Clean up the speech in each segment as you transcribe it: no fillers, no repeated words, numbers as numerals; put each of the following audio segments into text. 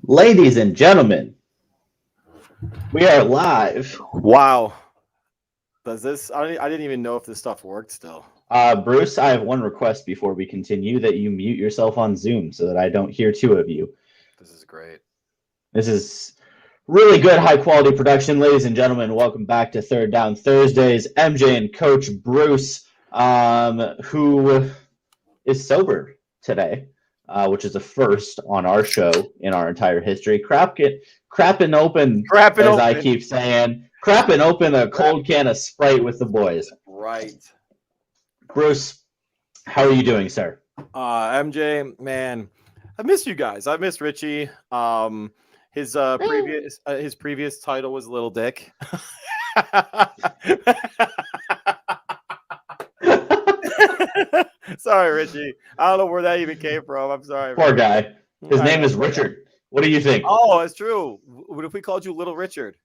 Ladies and gentlemen, we are live. Wow. Does this? I didn't even know if this stuff worked still. Bruce, I have one request before we continue, that you mute yourself on Zoom so that I don't hear two of you. This is great. This is really good, high-quality production. Ladies and gentlemen, welcome back to Third Down Thursdays. MJ and Coach Bruce, who is sober today, which is a first on our show in our entire history. Crapping open, I keep saying. Crapping open a cold can of Sprite with the boys. Right. Bruce, how are you doing, sir? MJ, man, I miss you guys. I miss Richie. His previous title was Little Dick. Sorry, Richie. I don't know where that even came from. I'm sorry. Poor guy. His name is Richard. What do you think? Oh, it's true. What if we called you Little Richard?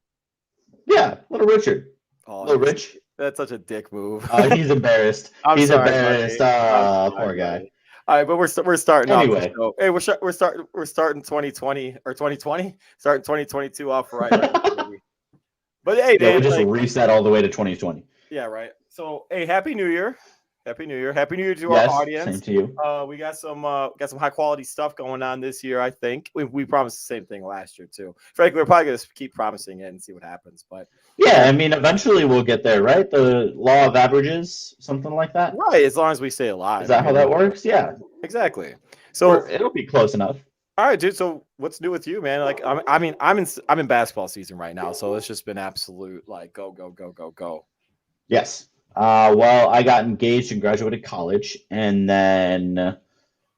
Yeah, Little Richard. Oh, Little Rich. That's such a dick move. He's embarrassed. He's embarrassed. Poor guy. All right, but we're starting anyway. Off the show. Hey, we're starting 2020 or 2020, starting 2022 off right. But hey, yeah, we just reset all the way to 2020. Yeah, right. So hey, Happy New Year. Happy New Year to our audience. Same to you. We got some high quality stuff going on this year. I think we promised the same thing last year too. Frankly, we're probably gonna keep promising it and see what happens. But yeah, I mean, eventually we'll get there, right? The law of averages, something like that. Right, as long as we stay alive. Is that how that works? Yeah, exactly. So it'll be close enough. All right, dude. So what's new with you, man? Like, I'm in basketball season right now, so it's just been absolute like go. Yes. Well, I got engaged and graduated college, and then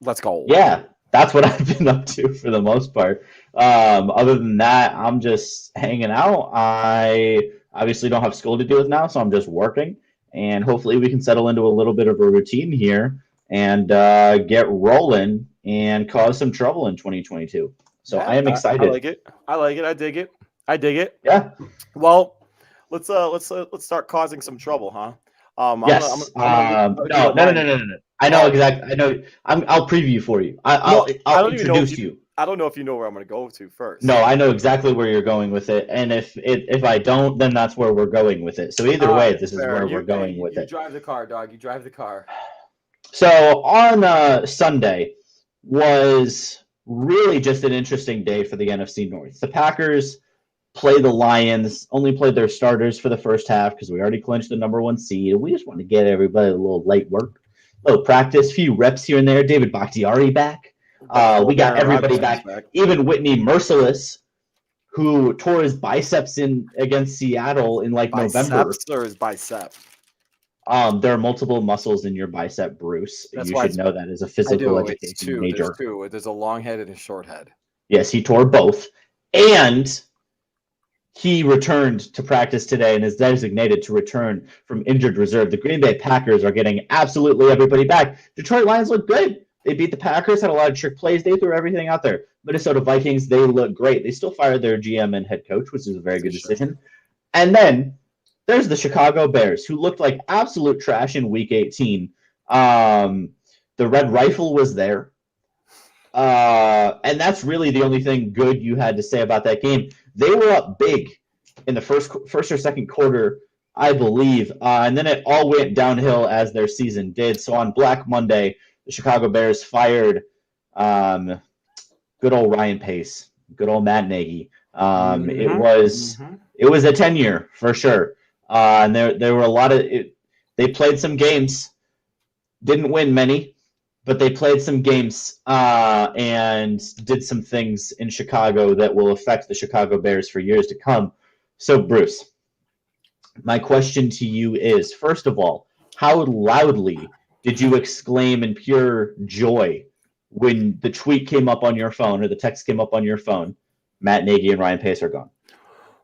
let's go. Yeah, that's what I've been up to for the most part. Other than that, I'm just hanging out. I obviously don't have school to deal with now, so I'm just working, and hopefully we can settle into a little bit of a routine here and get rolling and cause some trouble in 2022. So I am excited. I like it. I dig it. Yeah. Well, let's start causing some trouble, huh? Yes. No. I know exactly. I know. I'll preview for you. I'll introduce you. I don't know if you know where I'm going to go to first. No, I know exactly where you're going with it, and if I don't, then that's where we're going with it. So either way, this is where we're going with it. You drive the car, dog. You drive the car. So on Sunday was really just an interesting day for the NFC North. The Packers play the Lions, only played their starters for the first half because we already clinched the number 1 seed. We just want to get everybody a little light work, a little practice, few reps here and there. David Bakhtiari back. We got everybody back. Even Whitney Merciless, who tore his biceps in against Seattle in November. Biceps or his bicep? There are multiple muscles in your bicep, Bruce. You should know that as a physical education major. There's a long head and a short head. Yes, he tore both. And he returned to practice today and is designated to return from injured reserve. The Green Bay Packers are getting absolutely everybody back. Detroit Lions look good. They beat the Packers, had a lot of trick plays. They threw everything out there. Minnesota Vikings, they look great. They still fired their GM and head coach, which is a very good decision. And then there's the Chicago Bears, who looked like absolute trash in Week 18. The Red Rifle was there. And that's really the only thing good you had to say about that game. They were up big in the first or second quarter, I believe, and then it all went downhill as their season did. So on Black Monday, the Chicago Bears fired good old Ryan Pace, good old Matt Nagy. It was a tenure for sure, and there were a lot of it. They played some games, didn't win many. But they played some games and did some things in Chicago that will affect the Chicago Bears for years to come. So, Bruce, my question to you is, first of all, how loudly did you exclaim in pure joy when the tweet came up on your phone or the text came up on your phone, Matt Nagy and Ryan Pace are gone?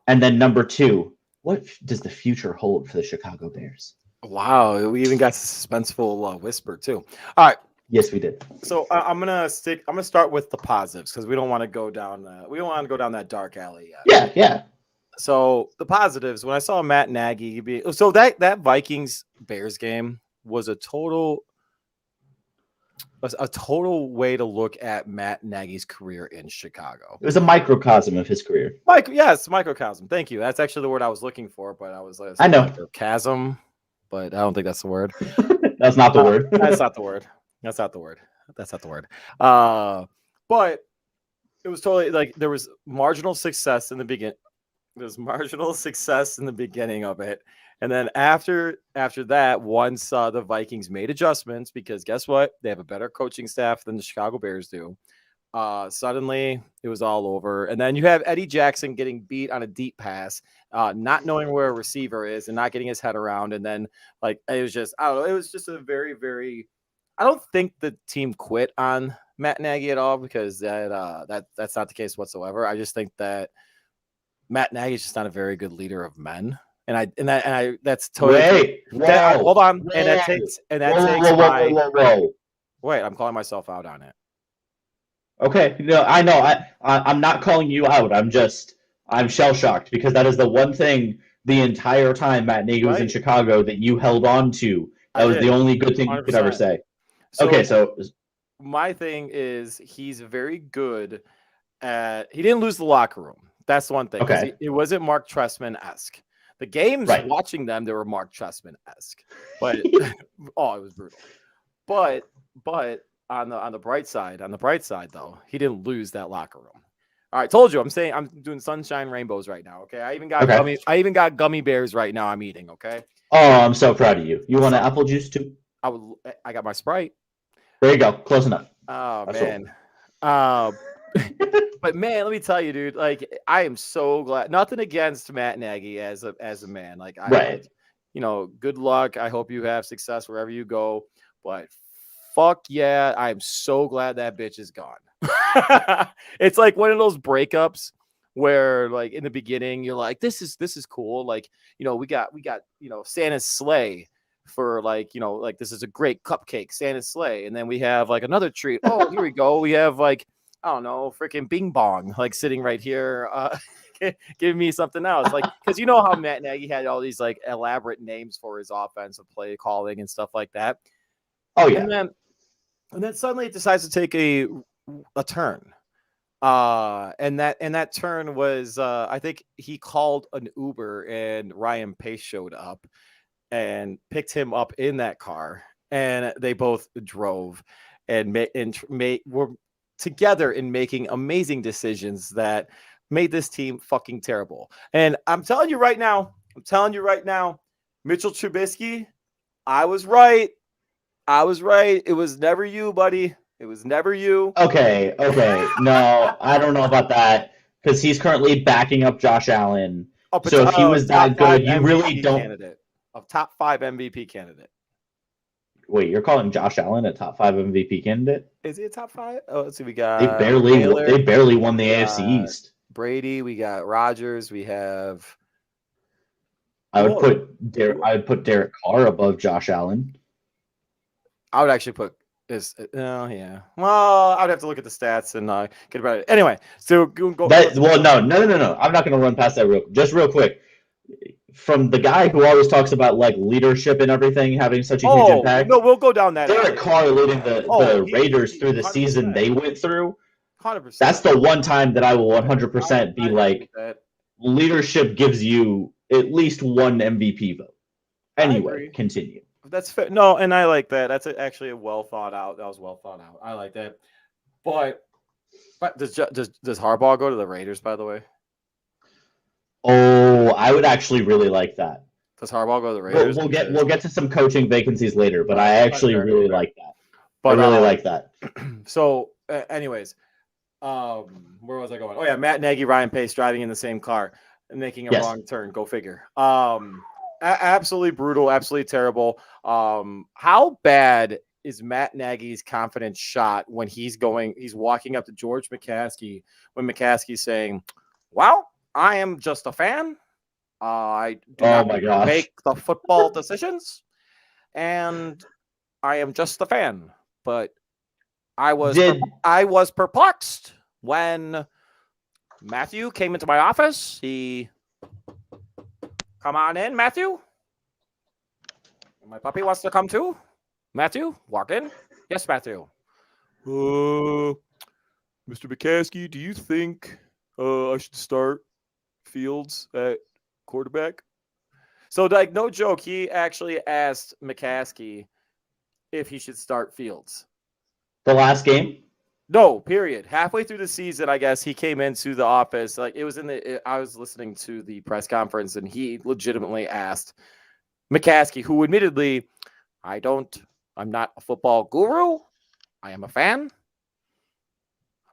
And then number 2, what does the future hold for the Chicago Bears? Wow, we even got a suspenseful whisper, too. All right. Yes, we did. So I'm gonna start with the positives because we don't want to go down that dark alley yet. Yeah. So the positives, when I saw Matt Nagy that Vikings Bears game was a total a total way to look at Matt Nagy's career in Chicago. It was a microcosm of his career. Yes, microcosm. Thank you. That's actually the word I was looking for, but I was like, I know. Microcosm, but I don't think that's the word. That's not the word. That's not the word. That's not the word. That's not the word. But it was totally like there was marginal success in the beginning. There's marginal success in the beginning of it. And then after that, once the Vikings made adjustments, because guess what? They have a better coaching staff than the Chicago Bears do. Suddenly it was all over. And then you have Eddie Jackson getting beat on a deep pass, not knowing where a receiver is and not getting his head around. And then like, it was just, I don't know. It was just a very, very, I don't think the team quit on Matt Nagy at all, because that's not the case whatsoever. I just think that Matt Nagy is just not a very good leader of men. And that's totally hold on. And that takes wait, I'm calling myself out on it. Okay, no, I know. I'm not calling you out. I'm shell shocked, because that is the one thing the entire time Matt Nagy was in Chicago that you held on to. That was the only good thing 100%. You could ever say. So my thing is he's very good at. He didn't lose the locker room. That's the one thing. Okay. It wasn't Mark Trestman-esque. The games, watching them, they were Mark Trestman-esque. But it was brutal. But on the bright side though, he didn't lose that locker room. All right, told you. I'm doing sunshine rainbows right now. Okay, I even got gummy bears right now. I'm eating. Okay. Oh, I'm so proud of you. You want an apple juice too? I got my Sprite. There you go. Close enough. Oh, man. But man, let me tell you, dude, like I am so glad. Nothing against Matt Nagy as a man. Like good luck. I hope you have success wherever you go. But fuck yeah, I am so glad that bitch is gone. It's like one of those breakups where like in the beginning you're like, this is cool. Like, we got Santa's sleigh for like, like this is a great cupcake, Santa's sleigh. And then we have like another treat. Oh, here we go. We have like, I don't know, freaking Bing Bong, like sitting right here, giving me something else. Like, because you know how Matt Nagy had all these like elaborate names for his offensive play calling and stuff like that. Oh yeah. And then suddenly it decides to take a turn. And that turn was I think he called an Uber and Ryan Pace showed up and picked him up in that car, and they both drove and were together in making amazing decisions that made this team fucking terrible. And I'm telling you right now, Mitchell Trubisky, I was right. It was never you, buddy. It was never you. Okay. No, I don't know about that, because he's currently backing up Josh Allen. So if he was that good, you really don't. Candidate. A top 5 MVP candidate. Wait, you're calling Josh Allen a top 5 MVP candidate? Is he a top 5? Oh, let's see. We got they barely won the AFC East. Brady, we got Rodgers, we have. I would put Derek Carr above Josh Allen. I would actually put this. Yeah. Well, I would have to look at the stats and get about it. Anyway, so go. No. I'm not going to run past that real quick. From the guy who always talks about like leadership and everything having such a huge impact. No, we'll go down that. Derek Carr leading the Raiders through the 100%. Season they went through. 100%. That's the one time that I will 100% be like, leadership gives you at least one MVP vote. Anyway, continue. That's fair. No, and I like that. That's actually well thought out. That was well thought out. I like that. But does Harbaugh go to the Raiders, by the way? Oh, I would actually really like that. Does Harbaugh go to the Raiders? We'll get to some coaching vacancies later, but I actually really like that. I really like that. So, anyways, where was I going? Oh yeah, Matt Nagy, Ryan Pace driving in the same car and making a wrong turn. Go figure. Absolutely brutal, absolutely terrible. How bad is Matt Nagy's confidence shot when he's walking up to George McCaskey when McCaskey's saying, "Well, I am just a fan. I do not make the football decisions, and I am just a fan." But I was perplexed when Matthew came into my office. Come on in, Matthew. My puppy wants to come too. Matthew, walk in. Yes, Matthew. Mr. McCaskey, do you think I should start Fields at quarterback? So, like, no joke, he actually asked McCaskey if he should start Fields. The last game? No, period. Halfway through the season, I guess he came into the office. Like, it was I was listening to the press conference, and he legitimately asked McCaskey, who admittedly, I'm not a football guru. I am a fan.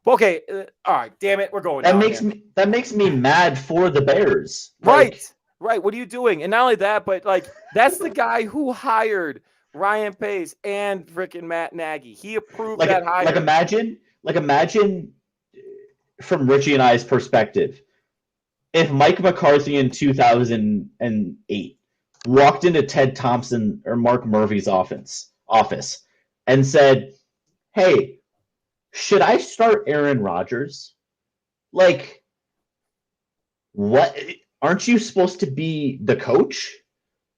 Okay, all right, damn it, we're going. That makes me mad for the Bears. Right. What are you doing? And not only that, but like that's the guy who hired Ryan Pace and freaking Matt Nagy. He approved that hire. Imagine from Richie and I's perspective, if Mike McCarthy in 2008 walked into Ted Thompson or Mark Murphy's office and said, "Hey, should I start Aaron Rodgers? Like, what? Aren't you supposed to be the coach?"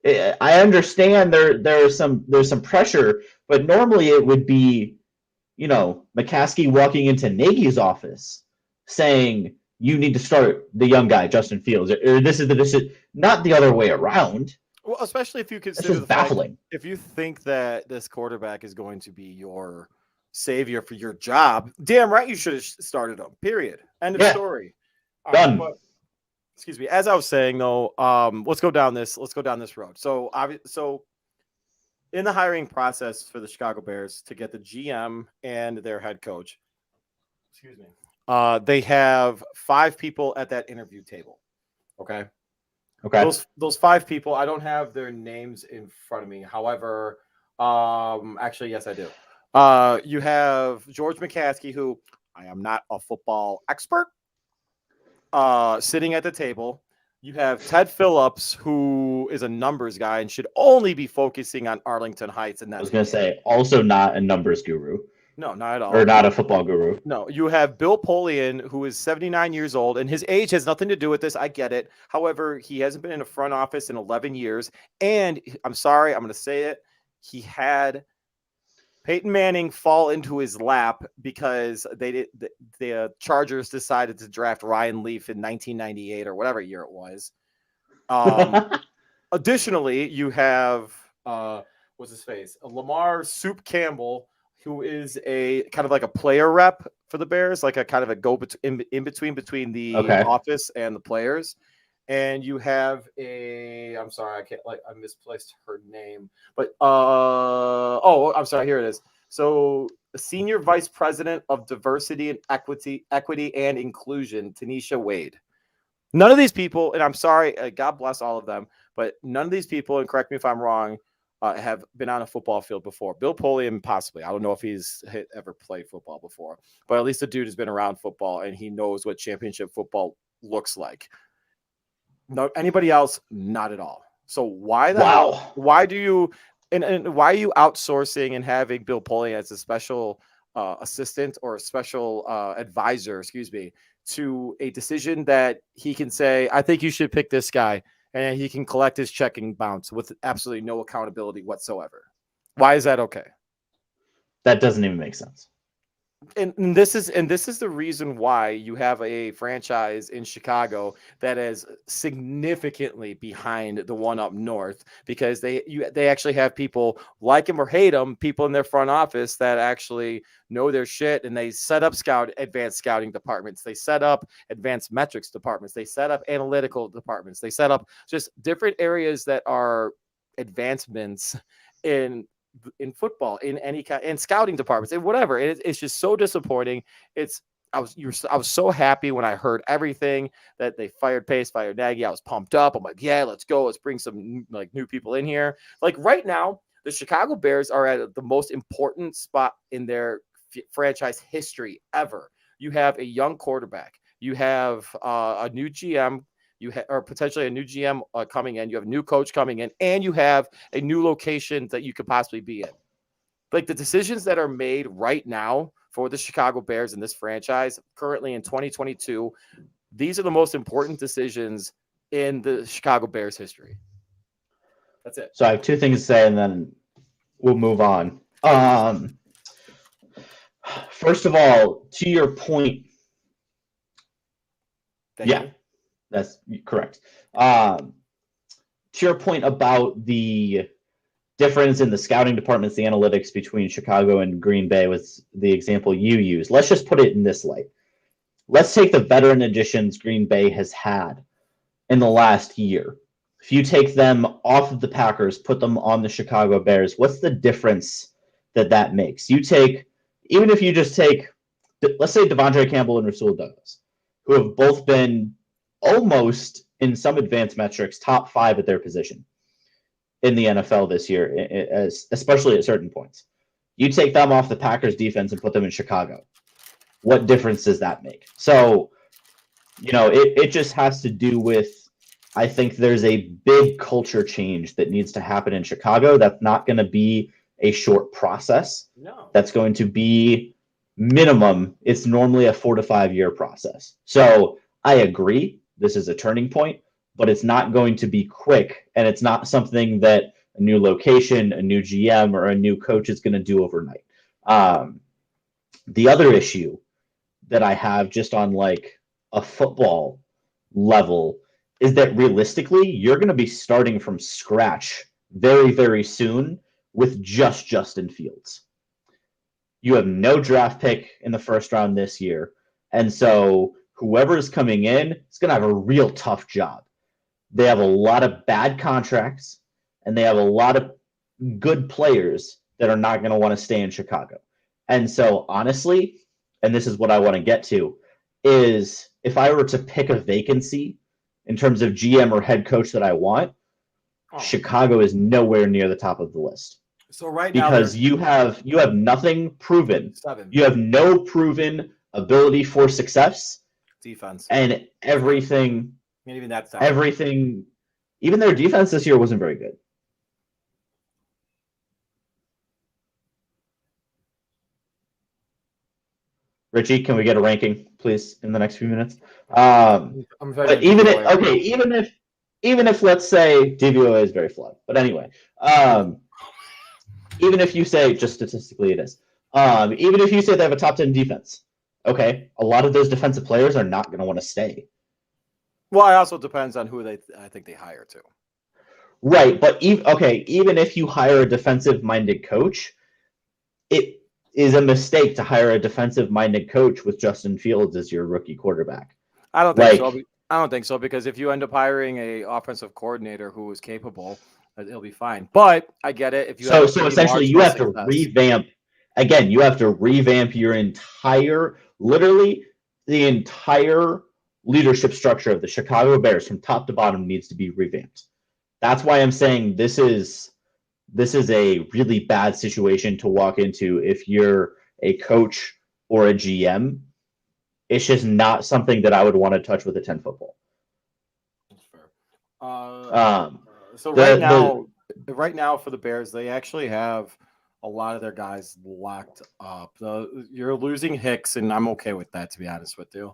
I understand there's some pressure, but normally it would be, McCaskey walking into Nagy's office saying, "You need to start the young guy, Justin Fields," or this is not the other way around. Well, especially if you consider the baffling. Fact, if you think that this quarterback is going to be your savior for your job, damn right you should have started him. Period. End of story. Done. Excuse me. As I was saying, though, let's go down this road. So in the hiring process for the Chicago Bears to get the GM and their head coach, they have 5 people at that interview table. Okay. Those 5 people, I don't have their names in front of me. However, actually, yes, I do. You have George McCaskey, who I am not a football expert, sitting at the table. You have Ted Phillips, who is a numbers guy and should only be focusing on Arlington Heights. And I was going to say, also not a numbers guru. No, not at all. Or not a football guru. No, you have Bill Polian, who is 79 years old, and his age has nothing to do with this. I get it. However, he hasn't been in a front office in 11 years. And I'm sorry, I'm going to say it. He had Peyton Manning fall into his lap because the Chargers decided to draft Ryan Leaf in 1998 or whatever year it was. Additionally, you have what's his face? Lamar Soup Campbell, who is a kind of like a player rep for the Bears, like a kind of a in between the office and the players. And you have I'm sorry, I misplaced her name, but I'm sorry, here it is. So the Senior Vice President of Diversity and Equity and Inclusion, Tanisha Wade. None of these people, and I'm sorry, God bless all of them, but none of these people, and correct me if I'm wrong, have been on a football field before. Bill Polian, possibly. I don't know if he's ever played football before, but at least the dude has been around football and he knows what championship football looks like. No, anybody else, not at all. So why the hell? Why do you and why are you outsourcing and having Bill Polian as a special assistant or a special advisor, to a decision that he can say, I think you should pick this guy, and he can collect his checking bounce with absolutely no accountability whatsoever? Why is that okay? That doesn't even make sense. And this is the reason why you have a franchise in Chicago that is significantly behind the one up north, because they actually have people, like him or hate him, people in their front office that actually know their shit, and they set up advanced scouting departments, they set up advanced metrics departments, they set up analytical departments, they set up just different areas that are advancements in football, in any kind, in scouting departments, and whatever. It's just so disappointing. I was so happy when I heard everything that they fired Pace, fired Nagy. I was pumped up. I'm like, yeah, let's go. Let's bring some new people in here. Like right now, the Chicago Bears are at the most important spot in their franchise history ever. You have a young quarterback. You have a new GM. Or potentially a new GM coming in. You have a new coach coming in, and you have a new location that you could possibly be in. Like the decisions that are made right now for the Chicago Bears in this franchise currently in 2022, these are the most important decisions in the Chicago Bears history. That's it. So I have 2 things to say, and then we'll move on. First of all, to your point, that's correct. To your point about the difference in the scouting departments, the analytics between Chicago and Green Bay was the example you used. Let's just put it in this light. Let's take the veteran additions Green Bay has had in the last year. If you take them off of the Packers, put them on the Chicago Bears, what's the difference that makes? Even if you just take, let's say Devondre Campbell and Rasul Douglas, who have both been almost, in some advanced metrics, top 5 at their position in the NFL this year, especially at certain points. You take them off the Packers defense and put them in Chicago. What difference does that make? So, it just has to do with, I think there's a big culture change that needs to happen in Chicago. That's not going to be a short process. No. That's going to be minimum. It's normally a 4 to 5 year process. So I agree. This is a turning point, but it's not going to be quick. And it's not something that a new location, a new GM, or a new coach is going to do overnight. The other issue that I have just on like a football level is that realistically, you're going to be starting from scratch very, very soon with just Justin Fields. You have no draft pick in the first round this year. And so whoever is coming in is going to have a real tough job. They have a lot of bad contracts, and they have a lot of good players that are not going to want to stay in Chicago. And so honestly, and this is what I want to get to, is if I were to pick a vacancy in terms of GM or head coach that I want, Chicago is nowhere near the top of the list. So right now, because you have nothing proven. You have no proven ability for success. Defense. And everything. And even that's everything. Even their defense this year wasn't very good. Richie, can we get a ranking, please, in the next few minutes? But even if let's say DVOA is very flawed, but anyway, even if you say, just statistically it is, even if you say they have a top 10 defense, okay, a lot of those defensive players are not going to want to stay. Well, it also depends on who I think they hire too. Right, but even if you hire a defensive-minded coach, it is a mistake to hire a defensive-minded coach with Justin Fields as your rookie quarterback. I don't think so. I don't think so, because if you end up hiring a offensive coordinator who is capable, it'll be fine. But I get it. If you so essentially you have to revamp. Again, you have to revamp your literally the entire leadership structure of the Chicago Bears from top to bottom needs to be revamped. That's why I'm saying this is a really bad situation to walk into if you're a coach or a GM. It's just not something that I would want to touch with a 10-foot pole. That's fair. So right now for the Bears, they actually have a lot of their guys locked up. You're losing Hicks, and I'm okay with that, to be honest with you.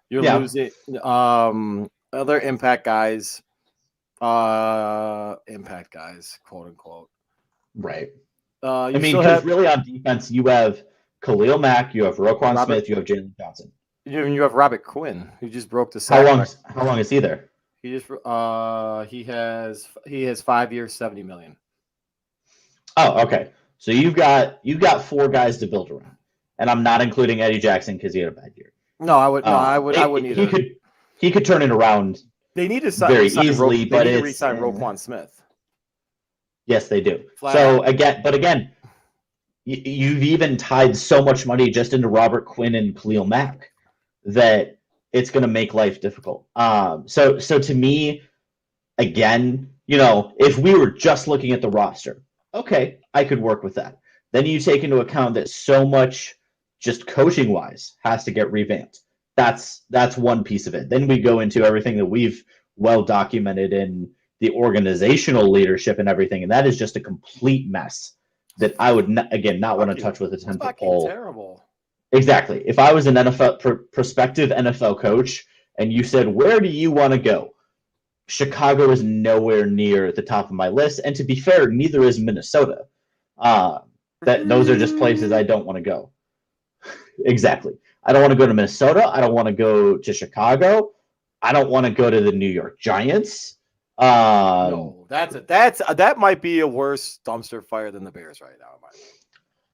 You're losing other impact guys, quote unquote. Right. Because really on defense, you have Khalil Mack, you have Roquan Smith, you have Jalen Johnson. You have Robert Quinn, who just broke the sack. How long is he there? He has 5 years, $70 million. Oh, okay. So you've got 4 guys to build around, and I'm not including Eddie Jackson because he had a bad year. No, I wouldn't either. He could turn it around. They need to very easily, but it's re-sign Roquan Smith. Yes, they do. So again, you've even tied so much money just into Robert Quinn and Khalil Mack that it's going to make life difficult. So to me, again, if we were just looking at the roster, okay, I could work with that. Then you take into account that so much just coaching wise has to get revamped. That's one piece of it. Then we go into everything that we've well documented in the organizational leadership and everything, and that is just a complete mess that I would not want to touch with a 10-foot pole. Terrible. Exactly. If I was an prospective NFL coach and you said, where do you want to go? Chicago is nowhere near at the top of my list. And to be fair, neither is Minnesota. Those are just places I don't want to go. Exactly. I don't want to go to Minnesota. I don't want to go to Chicago. I don't want to go to the New York Giants. No, that might be a worse dumpster fire than the Bears right now. In my opinion.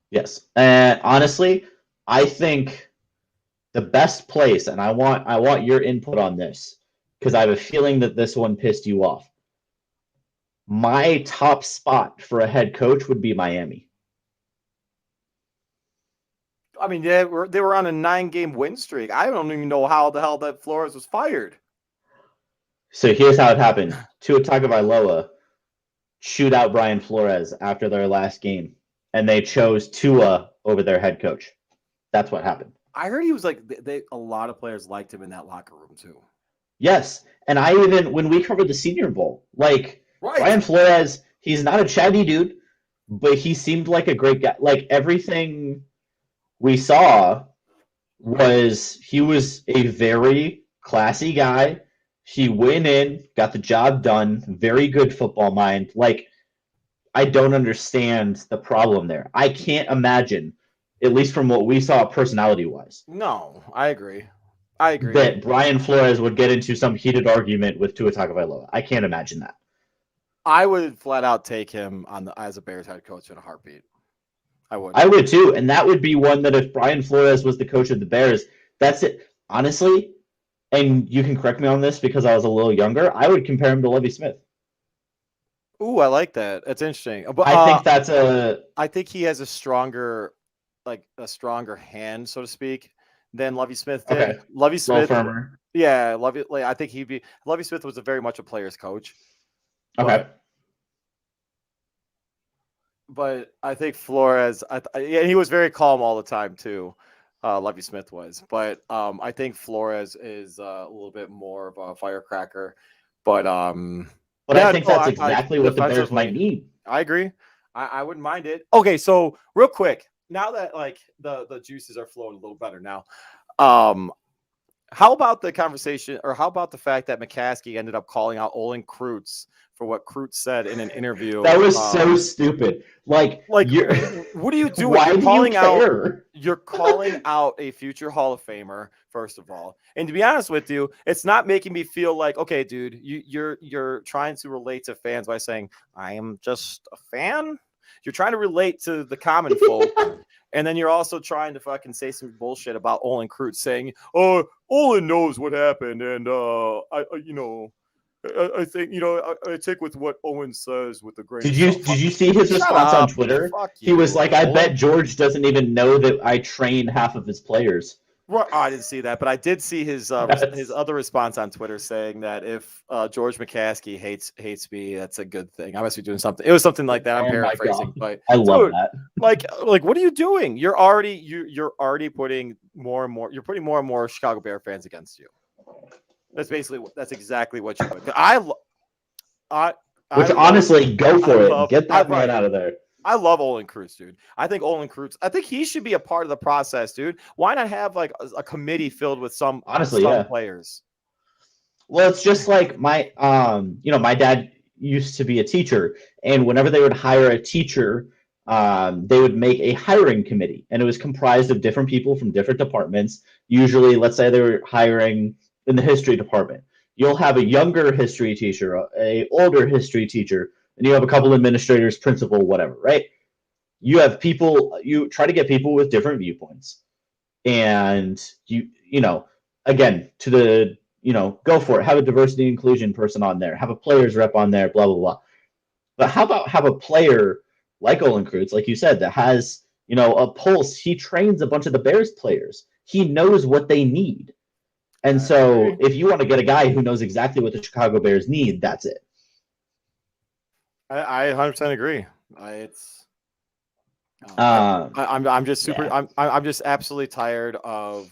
Yes, and honestly, I think the best place, and I want your input on this because I have a feeling that this one pissed you off. My top spot for a head coach would be Miami. I mean, they were on a 9-game win streak. I don't even know how the hell that Flores was fired. So here's how it happened. Tua Tagovailoa shoot out Brian Flores after their last game, and they chose Tua over their head coach. That's what happened. I heard he was like a lot of players liked him in that locker room too. Yes, and I even when we covered the Senior Bowl, like right. Brian Flores, he's not a chatty dude, but he seemed like a great guy. Like everything we saw he was a very classy guy. He went in, got the job done, very good football mind. Like, I don't understand the problem there. I can't imagine, at least from what we saw personality-wise. No, I agree. That Brian Flores would get into some heated argument with Tua Tagovailoa. I can't imagine that. I would flat out take him as a Bears head coach in a heartbeat. I would too, and that would be one that if Brian Flores was the coach of the Bears, that's it. Honestly, and you can correct me on this because I was a little younger, I would compare him to Lovie Smith. Ooh, I like that. That's interesting. But I think he has a stronger hand, so to speak, than Lovie Smith did. Okay. Lovie Smith, firmer. Yeah, I think Lovie Smith was very much a player's coach. Okay. But I think Flores, and he was very calm all the time too. Lovie Smith was, but I think Flores is a little bit more of a firecracker. But I think that's exactly what the Bears might need. I agree. I wouldn't mind it. Okay, so real quick, now that like the juices are flowing a little better now, how about the conversation, or how about the fact that McCaskey ended up calling out Olin Kreutz for what Kreutz said in an interview? That was so stupid. Like what are you doing? You're calling out a future Hall of Famer, first of all. And to be honest with you, it's not making me feel like, okay, dude, you're trying to relate to fans by saying, I am just a fan. You're trying to relate to the common folk. And then you're also trying to fucking say some bullshit about Olin Kreutz saying, "Oh, Olin knows what happened, and I think I take with what Owen says with the grain." Did you see his response on Twitter? He was like, "I bet George doesn't even know that I train half of his players." Well, I didn't see that, but I did see his other response on Twitter saying that if George McCaskey hates me, that's a good thing. I must be doing something. It was something like that. I'm paraphrasing, but I love that. Like, what are you doing? You're already putting more and more. You're putting more and more Chicago Bear fans against you. That's exactly what you're doing. Honestly, go for it. Get that man out of there. I love Olin Kreutz, dude. I think he should be a part of the process, dude. Why not have like a committee filled with some players? Well, it's just like my dad used to be a teacher, and whenever they would hire a teacher, they would make a hiring committee, and it was comprised of different people from different departments. Usually, let's say they were hiring in the history department. You'll have a younger history teacher, a older history teacher, and you have a couple administrators, principal, whatever, right? You have people, you try to get people with different viewpoints. And again, go for it. Have a diversity and inclusion person on there. Have a players rep on there, blah, blah, blah. But how about have a player like Olin Kreutz, like you said, that has, a pulse. He trains a bunch of the Bears players. He knows what they need. And so if you want to get a guy who knows exactly what the Chicago Bears need, that's it. I 100% agree. I'm just super. Yeah. I'm just absolutely tired of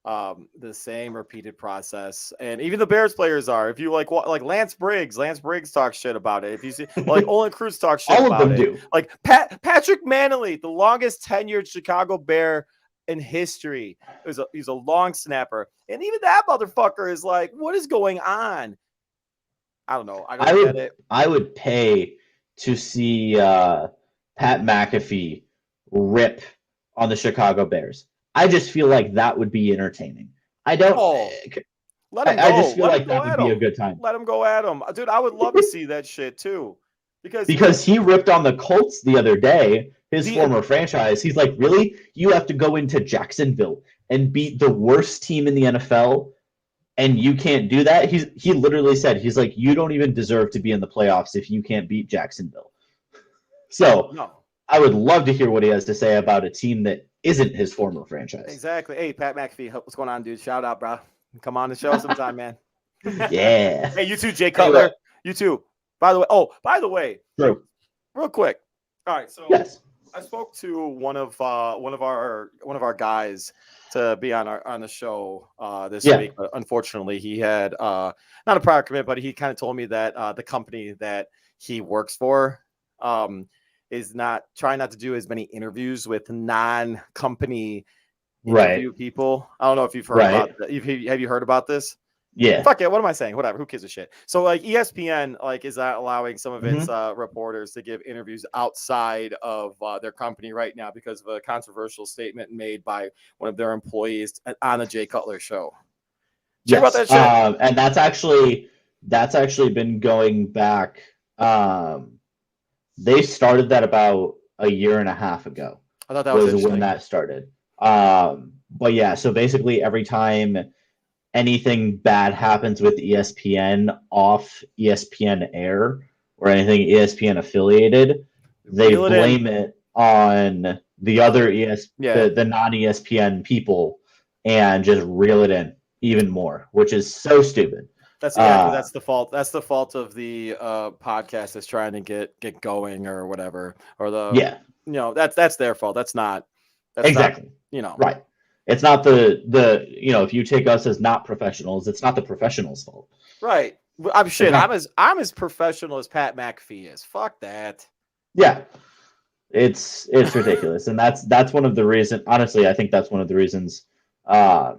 the same repeated process, and even the Bears players are. If you like Lance Briggs talks shit about it. If you see like Olin Kreutz talks shit about it. All of them do. Like Patrick Manley, the longest tenured Chicago Bear in history. He's a long snapper, and even that motherfucker is like, what is going on? I don't know. I don't get it. I would pay to see Pat McAfee rip on the Chicago Bears. I just feel like that would be entertaining. I don't. Oh, let him go. I just feel Let like him go that would at be a him. good time. Let him go at him, dude. I would love to see that shit too, because he ripped on the Colts the other day, his former franchise. He's like, really? You have to go into Jacksonville and beat the worst team in the NFL, and you can't do that? He literally said, he's like, you don't even deserve to be in the playoffs if you can't beat Jacksonville. So no. I would love to hear what he has to say about a team that isn't his former franchise. Exactly. Hey, Pat McAfee, what's going on, dude? Shout out, bro. Come on the show sometime, man. Yeah. Hey, you too, Jay Cutler. You too. By the way, true. Real quick. All right, so yes. I spoke to one of our guys to be on the show this week, but unfortunately he had not a prior commit, but he kind of told me that the company that he works for is trying not to do as many interviews with non-company interview people. I don't know if you've heard about that. Have you heard about this? Yeah. Fuck it. What am I saying? Whatever. Who gives a shit? So like ESPN is not allowing some of its reporters to give interviews outside of their company right now because of a controversial statement made by one of their employees on the Jay Cutler show. Yes. About that shit? And that's actually been going back. They started that about a year and a half ago. I thought that was when that started. But yeah, so basically every time anything bad happens with ESPN off ESPN Air or anything ESPN affiliated, they blame it on the other the non-ESPN people and just reel it in even more, which is so stupid. That's that's the fault. That's the fault of the podcast that's trying to get going or whatever, or that's their fault. That's exactly not, right. It's not the if you take us as not professionals, it's not the professionals' fault. Right. I'm as professional as Pat McAfee is. Fuck that. Yeah. It's ridiculous. And that's one of the reasons, honestly, I think that's one of the reasons that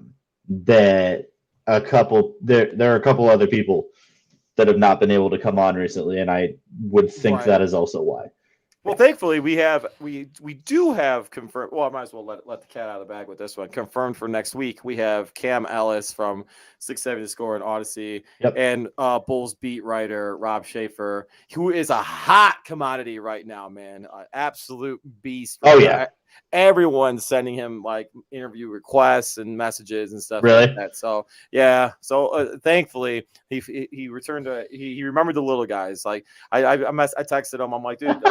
there are a couple other people that have not been able to come on recently, and I would think that is also why. Well, thankfully, we do have confirmed. Well, I might as well let the cat out of the bag with this one. Confirmed for next week, we have Cam Ellis from 670 Score and Odyssey, and Bulls beat writer Rob Schaefer, who is a hot commodity right now, man. Absolute beast. Oh yeah, everyone's sending him like interview requests and messages and stuff like that. So yeah, thankfully he returned to he remembered the little guys. Like I texted him. I'm like, dude.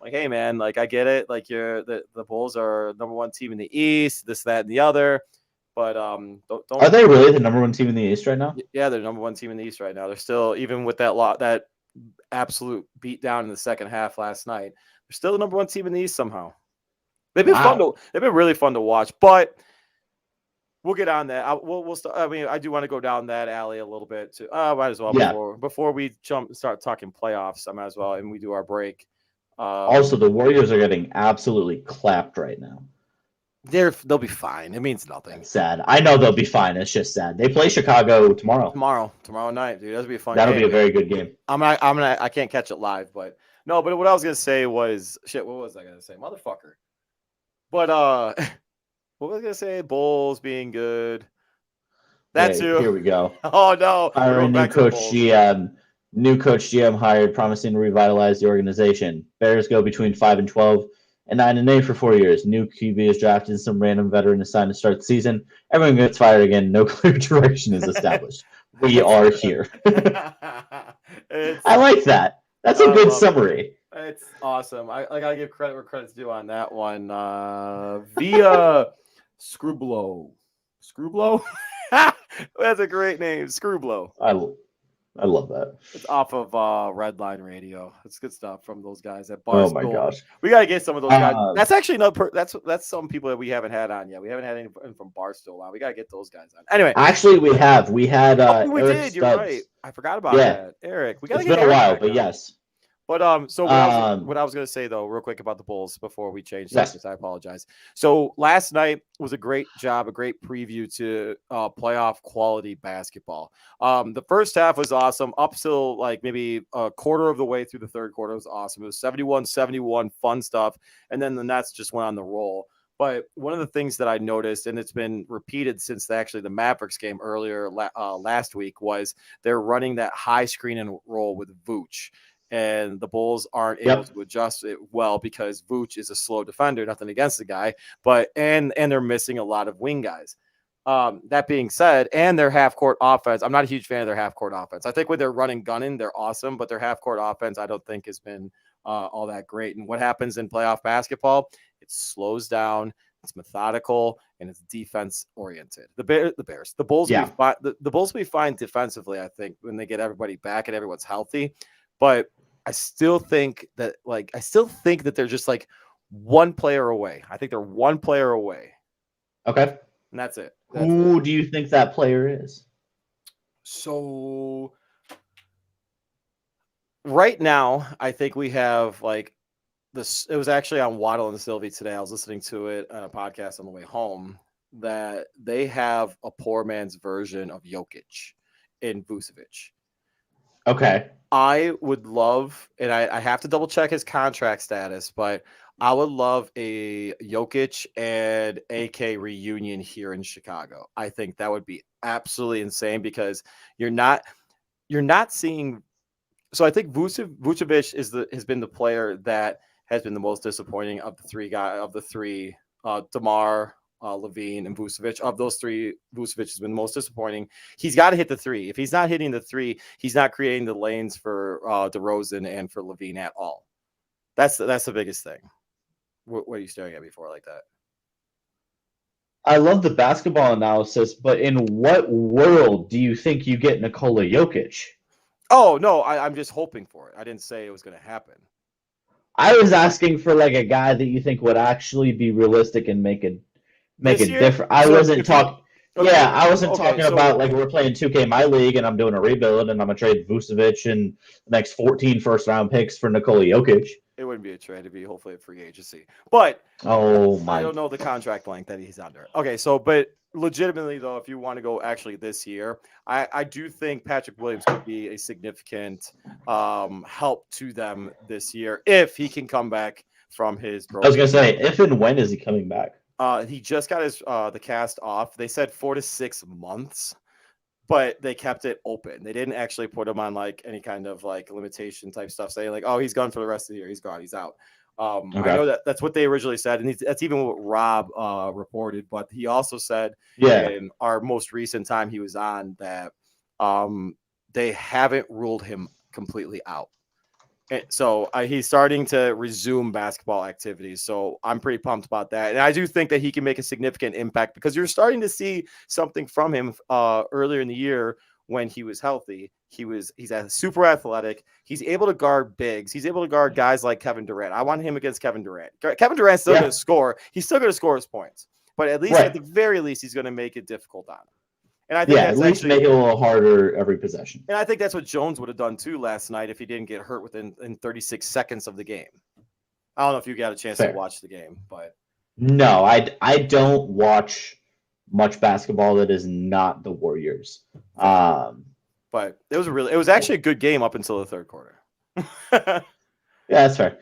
Like, hey man, like I get it. Like the Bulls are number one team in the East, this, that, and the other. But don't are they really the number one team in the East right now? Yeah, they're number one team in the East right now. They're still, even with that absolute beat down in the second half last night, they're still the number one team in the East somehow. They've been they've been really fun to watch, but we'll get on that. We'll start. I mean, I do want to go down that alley a little bit too. Might as well before we start talking playoffs. I might as well, and we do our break. Also, the Warriors are getting absolutely clapped right now. They'll be fine. It means nothing. It's sad. I know they'll be fine. It's just sad. They play Chicago tomorrow. Tomorrow night, dude. That'll be a fun. That'll be a very good game. I can't catch it live, but no. But what I was gonna say was shit. What was I gonna say, motherfucker? But what was I gonna say? Bulls being good. That too. Here we go. Oh no! Hiring new coach GM. New coach GM hired, promising to revitalize the organization. Bears go between 5-12 and 9-8 for 4 years. New QB is drafted. Some random veteran is signed to start the season. Everyone gets fired again. No clear direction is established. We are here. I like that. That's a good summary. It's awesome. I gotta give credit where credit's due on that one. Via Screwblow. Screwblow? That's a great name. Screwblow. I love that. It's off of Redline Radio. It's good stuff from those guys at Barstool. Oh my gosh, we gotta get some of those guys. That's actually that's some people that we haven't had on yet. We haven't had anyone from Barstool on. We gotta get those guys on. Anyway, actually, we had. We did. Eric You're Stubbs. right. I forgot about that. Eric. We gotta it's get been Eric a while, back but on. yes. But what I was going to say though, real quick about the Bulls before we change subjects, I apologize. So last night was a great job, a great preview to playoff quality basketball. The first half was awesome, up till like maybe a quarter of the way through the third quarter was awesome. It was 71-71, fun stuff, and then the Nets just went on the roll. But one of the things that I noticed, and it's been repeated since the Mavericks game earlier last week, was they're running that high screen and roll with Vooch. And the Bulls aren't able to adjust it well because Vooch is a slow defender. Nothing against the guy, but and they're missing a lot of wing guys. That being said, and their half court offense, I'm not a huge fan of their half court offense. I think when they're running gunning, they're awesome, but their half court offense, I don't think has been all that great. And what happens in playoff basketball? It slows down, it's methodical, and it's defense oriented. The Bulls, the Bulls will be fine defensively, I think, when they get everybody back and everyone's healthy. But I still think that they're just like one player away. I think they're one player away. Okay. And that's it. Who do you think that player is? So right now, I think we have like this. It was actually on Waddle and Sylvie today. I was listening to it on a podcast on the way home that they have a poor man's version of Jokic in Vucevic. Okay. I would love, and I have to double check his contract status, but I would love a Jokic and AK reunion here in Chicago. I think that would be absolutely insane because you're not seeing. So I think Vucevic has been the player that has been the most disappointing of the three, DeMar, Levine, and Vucevic. Of those three, Vucevic has been the most disappointing. He's got to hit the three. If he's not hitting the three, he's not creating the lanes for DeRozan and for Levine at all. That's the biggest thing. What are you staring at me for like that? I love the basketball analysis, but in what world do you think you get Nikola Jokic? Oh, no, I'm just hoping for it. I didn't say it was going to happen. I was asking for like a guy that you think would actually be realistic and make a difference. I wasn't talking. Okay, yeah, I wasn't talking about like we're playing 2K my league and I'm doing a rebuild and I'm gonna trade Vucevic and the next 14 first-round picks for Nikola Jokic. It wouldn't be a trade; it'd be hopefully a free agency. But I don't know the contract length that he's under. Okay, but legitimately though, if you want to go actually this year, I do think Patrick Williams could be a significant help to them this year if he can come back from his. I was gonna say, if and when is he coming back? He just got his the cast off. They said 4 to 6 months, but they kept it open. They didn't actually put him on like any kind of like limitation type stuff, saying like, "Oh, he's gone for the rest of the year. He's gone. He's out." Okay. I know that's what they originally said, and that's even what Rob reported. But he also said, in our most recent time he was on, that they haven't ruled him completely out. So he's starting to resume basketball activities. So I'm pretty pumped about that. And I do think that he can make a significant impact because you're starting to see something from him earlier in the year when he was healthy. He's super athletic. He's able to guard bigs. He's able to guard guys like Kevin Durant. I want him against Kevin Durant. Kevin Durant's still going to score. He's still going to score his points. But at least at the very least, he's going to make it difficult on him. And I think at least make it a little harder every possession. And I think that's what Jones would have done too last night if he didn't get hurt within 36 seconds of the game. I don't know if you got a chance to watch the game, but no, I don't watch much basketball that is not the Warriors. But it was actually a good game up until the third quarter. Yeah, that's fair.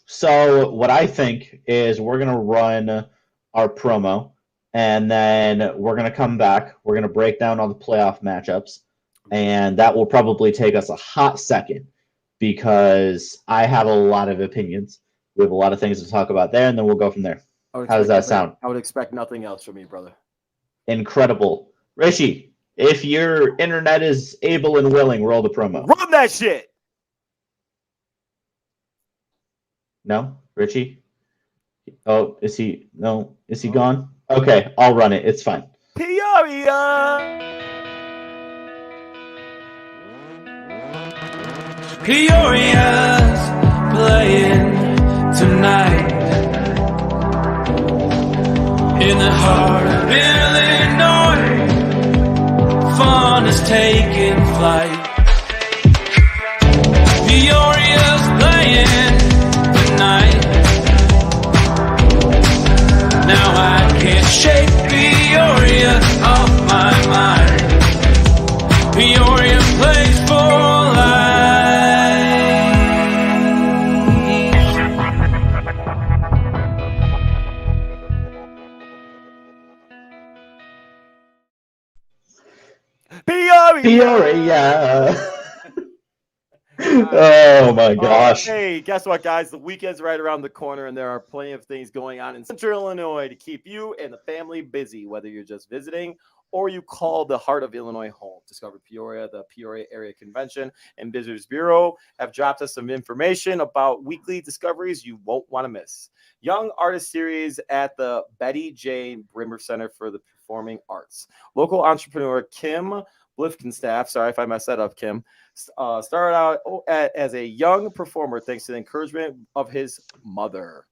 So what I think is we're gonna run our promo. And then we're going to come back. We're going to break down all the playoff matchups. And that will probably take us a hot second because I have a lot of opinions. We have a lot of things to talk about there, and then we'll go from there. How does that sound? I would expect nothing else from me, brother. Incredible. Richie, if your internet is able and willing, roll the promo. Run that shit! No? Richie? Oh, is he? No. Is he gone? Okay, I'll run it. It's fine. Peoria! Peoria's playing tonight in the heart of Illinois. Fun is taking flight. Peoria's playing tonight. Now I can't shake Peoria off my mind. Peoria plays for life. 1 Peoria. Oh my gosh. Hey, guess what, guys? The weekend's right around the corner, and there are plenty of things going on in Central Illinois to keep you and the family busy, whether you're just visiting or you call the heart of Illinois home. Discover Peoria, the Peoria Area Convention and Visitors Bureau have dropped us some information about weekly discoveries you won't want to miss. Young Artist Series at the Betty Jane Brimmer Center for the Performing Arts. Local entrepreneur Kim Blifkenstaff, sorry if I messed that up, Kim, started out as a young performer thanks to the encouragement of his mother,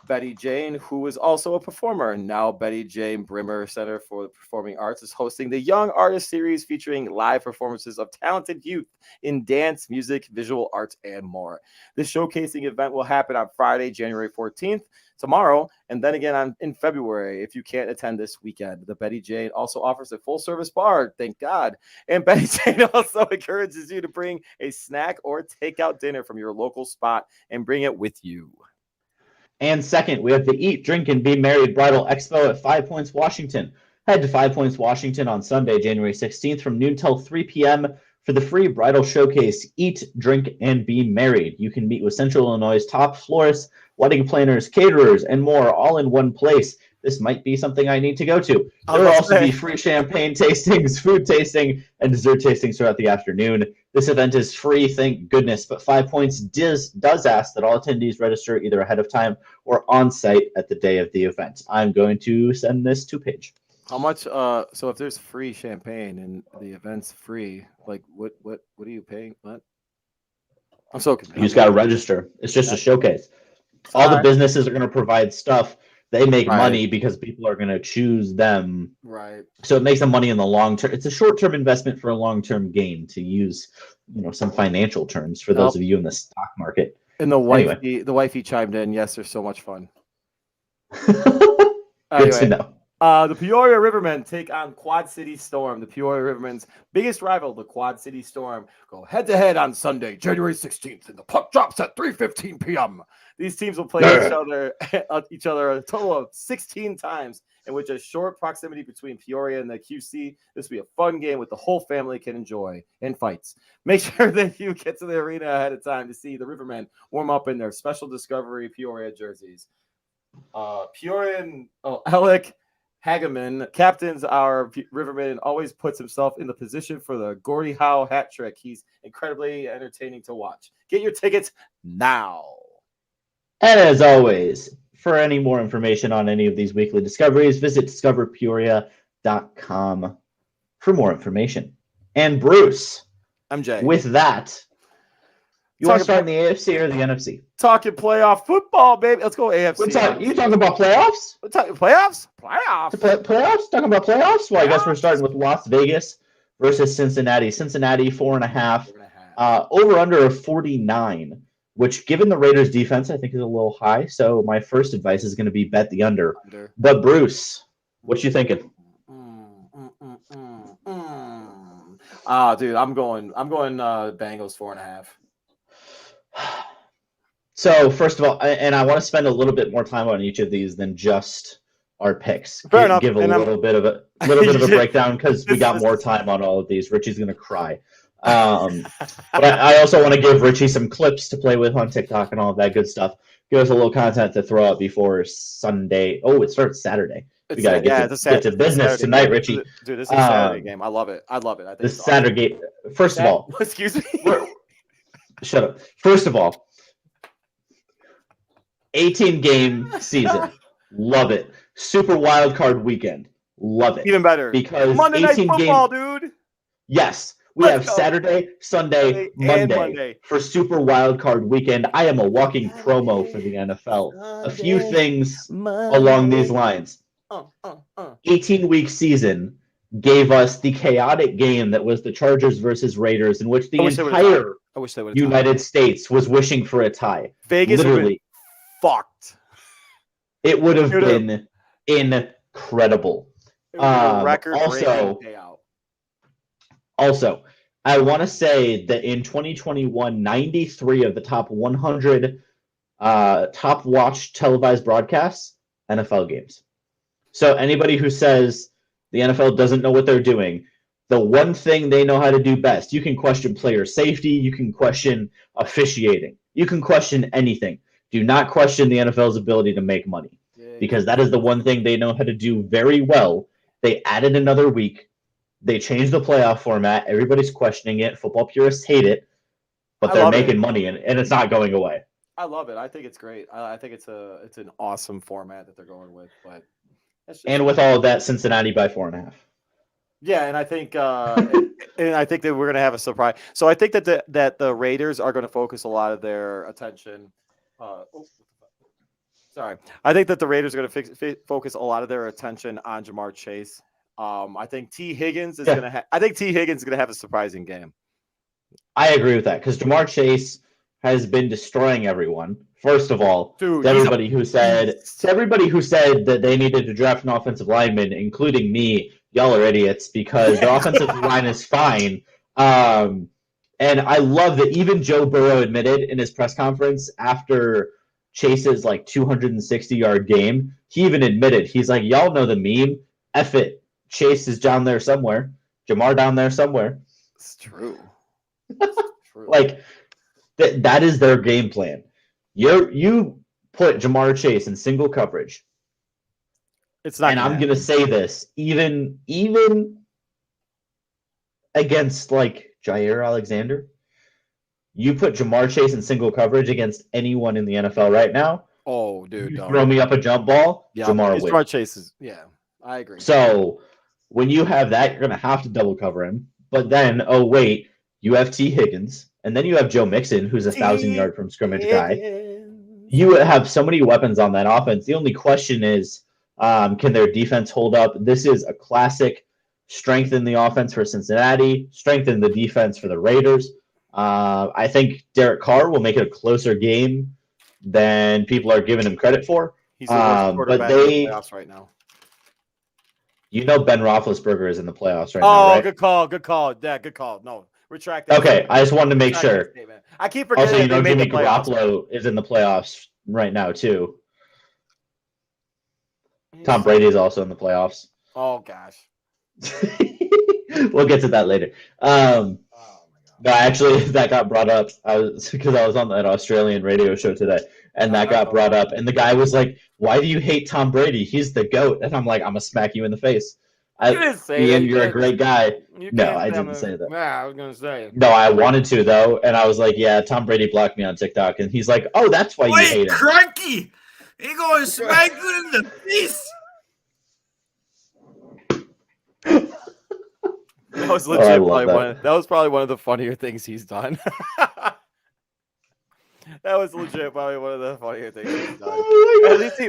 Betty Jane, who is also a performer. Now Betty Jane Brimmer Center for the Performing Arts is hosting the Young Artist Series featuring live performances of talented youth in dance, music, visual arts, and more. This showcasing event will happen on Friday, January 14th, tomorrow, and then again in February if you can't attend this weekend. The Betty Jane also offers a full-service bar, thank God. And Betty Jane also encourages you to bring a snack or takeout dinner from your local spot and bring it with you. And second, we have the Eat, Drink, and Be Married Bridal Expo at 5 Points, Washington. Head to 5 Points, Washington on Sunday, January 16th from noon till 3 p.m. for the free bridal showcase, Eat, Drink, and Be Married. You can meet with Central Illinois' top florists, wedding planners, caterers, and more, all in one place. This might be something I need to go to. There will also be free champagne tastings, food tasting, and dessert tastings throughout the afternoon. This event is free, thank goodness, but 5 Points does ask that all attendees register either ahead of time or on site at the day of the event. I'm going to send this to Paige. How much? So if there's free champagne and the event's free, like what are you paying? What? I'm so confused. You just got to register. It's just a showcase. All the businesses are going to provide stuff. They make money because people are going to choose them. Right. So it makes them money in the long term. It's a short-term investment for a long-term gain, to use, some financial terms for those of you in the stock market. And the wifey chimed in. Yes, they're so much fun. Good to know. The Peoria Rivermen take on Quad City Storm. The Peoria Rivermen's biggest rival, the Quad City Storm, go head-to-head on Sunday, January 16th, and the puck drops at 3:15 p.m. These teams will play each other a total of 16 times, in which a short proximity between Peoria and the QC. This will be a fun game with the whole family can enjoy and fights. Make sure that you get to the arena ahead of time to see the Rivermen warm up in their special Discovery Peoria jerseys. Alec Hageman captains our Riverman, always puts himself in the position for the Gordie Howe hat trick. He's incredibly entertaining to watch. Get your tickets now. And as always, for any more information on any of these weekly discoveries, visit discoverpeoria.com for more information. And Bruce, I'm Jay. With that, you want to start in the AFC or the NFC? Talking playoff football, baby. Let's go AFC. You talking about playoffs? We're talking playoffs? Playoffs? Talking about playoffs? Well, I guess we're starting with Las Vegas versus Cincinnati. Cincinnati 4.5. Over under of 49, which, given the Raiders' defense, I think is a little high. So my first advice is going to be bet the under. But Bruce, what you thinking? Dude, I'm going Bengals 4.5. So first of all, and I want to spend a little bit more time on each of these than just our picks. Fair enough. Give a little bit of a breakdown because we got more time on all of these. Richie's gonna cry. But I also want to give Richie some clips to play with on TikTok and all of that good stuff. Give us a little content to throw out before Sunday. Oh, it starts Saturday. We gotta get to business tonight, Richie. Dude, this is a Saturday game. I love it. I think this Saturday game. First of all, excuse me. Shut up. First of all, 18-game season. Love it. Super Wildcard weekend. Love it. Even better. Because Monday Night Football, dude. Yes. We have Saturday, Sunday, Monday for Super Wildcard weekend. I am a walking promo for the NFL. A few things along these lines. 18-week season gave us the chaotic game that was the Chargers versus Raiders, in which the entire United States was wishing for a tie. Vegas literally fucked. It would have been incredible. Also, I want to say that in 2021, 93 of the top 100 top watched televised broadcasts, NFL games. So anybody who says the NFL doesn't know what they're doing, the one thing they know how to do best. You can question player safety. You can question officiating. You can question anything. Do not question the NFL's ability to make money, because that is the one thing they know how to do very well. They added another week. They changed the playoff format. Everybody's questioning it. Football purists hate it, but they're making money, and it's not going away. I love it. I think it's great. I think it's an awesome format that they're going with. But and with all of that, Cincinnati by 4.5. Yeah, and I think that we're gonna have a surprise. So I think that the Raiders are going to focus a lot of their attention. I think that the Raiders are going to focus a lot of their attention on Jamar Chase. I think T. Higgins is going to have a surprising game. I agree with that, because Jamar Chase has been destroying everyone. First of all, to everybody who said that they needed to draft an offensive lineman, including me, y'all are idiots, because the offensive line is fine. And I love that even Joe Burrow admitted in his press conference after Chase's 260-yard game, he even admitted, he's like, y'all know the meme. F it. Chase is down there somewhere. Jamar down there somewhere. It's true. That is their game plan. You put Jamar Chase in single coverage. It's not. And I'm going to say this, even against Jair Alexander, you put Jamar Chase in single coverage against anyone in the NFL right now. Oh, dude, you throw me up a jump ball. Yeah, Jamar Chase is. Yeah, I agree. So when you have that, you're going to have to double cover him. But then, oh wait, you have T. Higgins, and then you have Joe Mixon, who's 1,000-yard from scrimmage guy. You have so many weapons on that offense. The only question is, can their defense hold up? This is a classic strengthen the offense for Cincinnati, strengthen the defense for the Raiders. I think Derek Carr will make it a closer game than people are giving him credit for. He's the worst quarterback in the playoffs right now. You know Ben Roethlisberger is in the playoffs right now, right? Oh, good call. Yeah, good call. No, retract that. Okay, I just wanted to make sure. I keep forgetting. Also, Jimmy Garoppolo is in the playoffs right now, too. Tom Brady is also in the playoffs. Oh, gosh. We'll get to that later. No, actually, that got brought up because I was on that Australian radio show today, and that got brought up. And the guy was like, "Why do you hate Tom Brady? He's the GOAT." And I'm like, "I'm gonna smack you in the face." You didn't say that. You're a great guy. No, I didn't say that. Yeah, I was gonna say. No, I wanted to though, and I was like, "Yeah, Tom Brady blocked me on TikTok," and he's like, "Oh, that's why you hate him." Crikey! He going to smack you in the face. That was legit. That was probably one of the funnier things he's done. That was legit probably one of the funnier things he's done. At least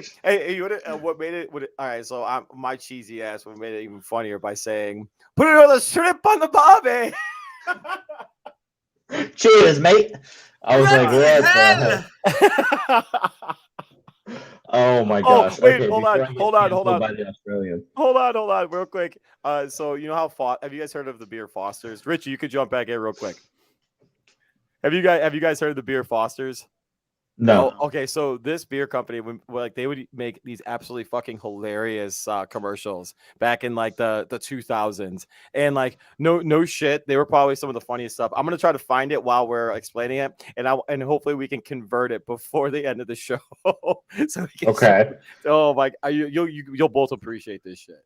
what made it? All right, so my cheesy ass what made it even funnier by saying, "Put another shrimp on the barbie." Cheers, mate. I was like, "What the hell?" Oh my gosh! Wait, okay, hold on, by the Australians. Hold on, real quick. So you know how have you guys heard of the beer Foster's? Richie, you could jump back in real quick. Have you guys heard of the beer Foster's? No. Oh, okay, so this beer company, they would make these absolutely fucking hilarious commercials back in the 2000s, and no shit, they were probably some of the funniest stuff. I'm gonna try to find it while we're explaining it, and hopefully we can convert it before the end of the show. So we can okay. Oh my, you'll both appreciate this shit.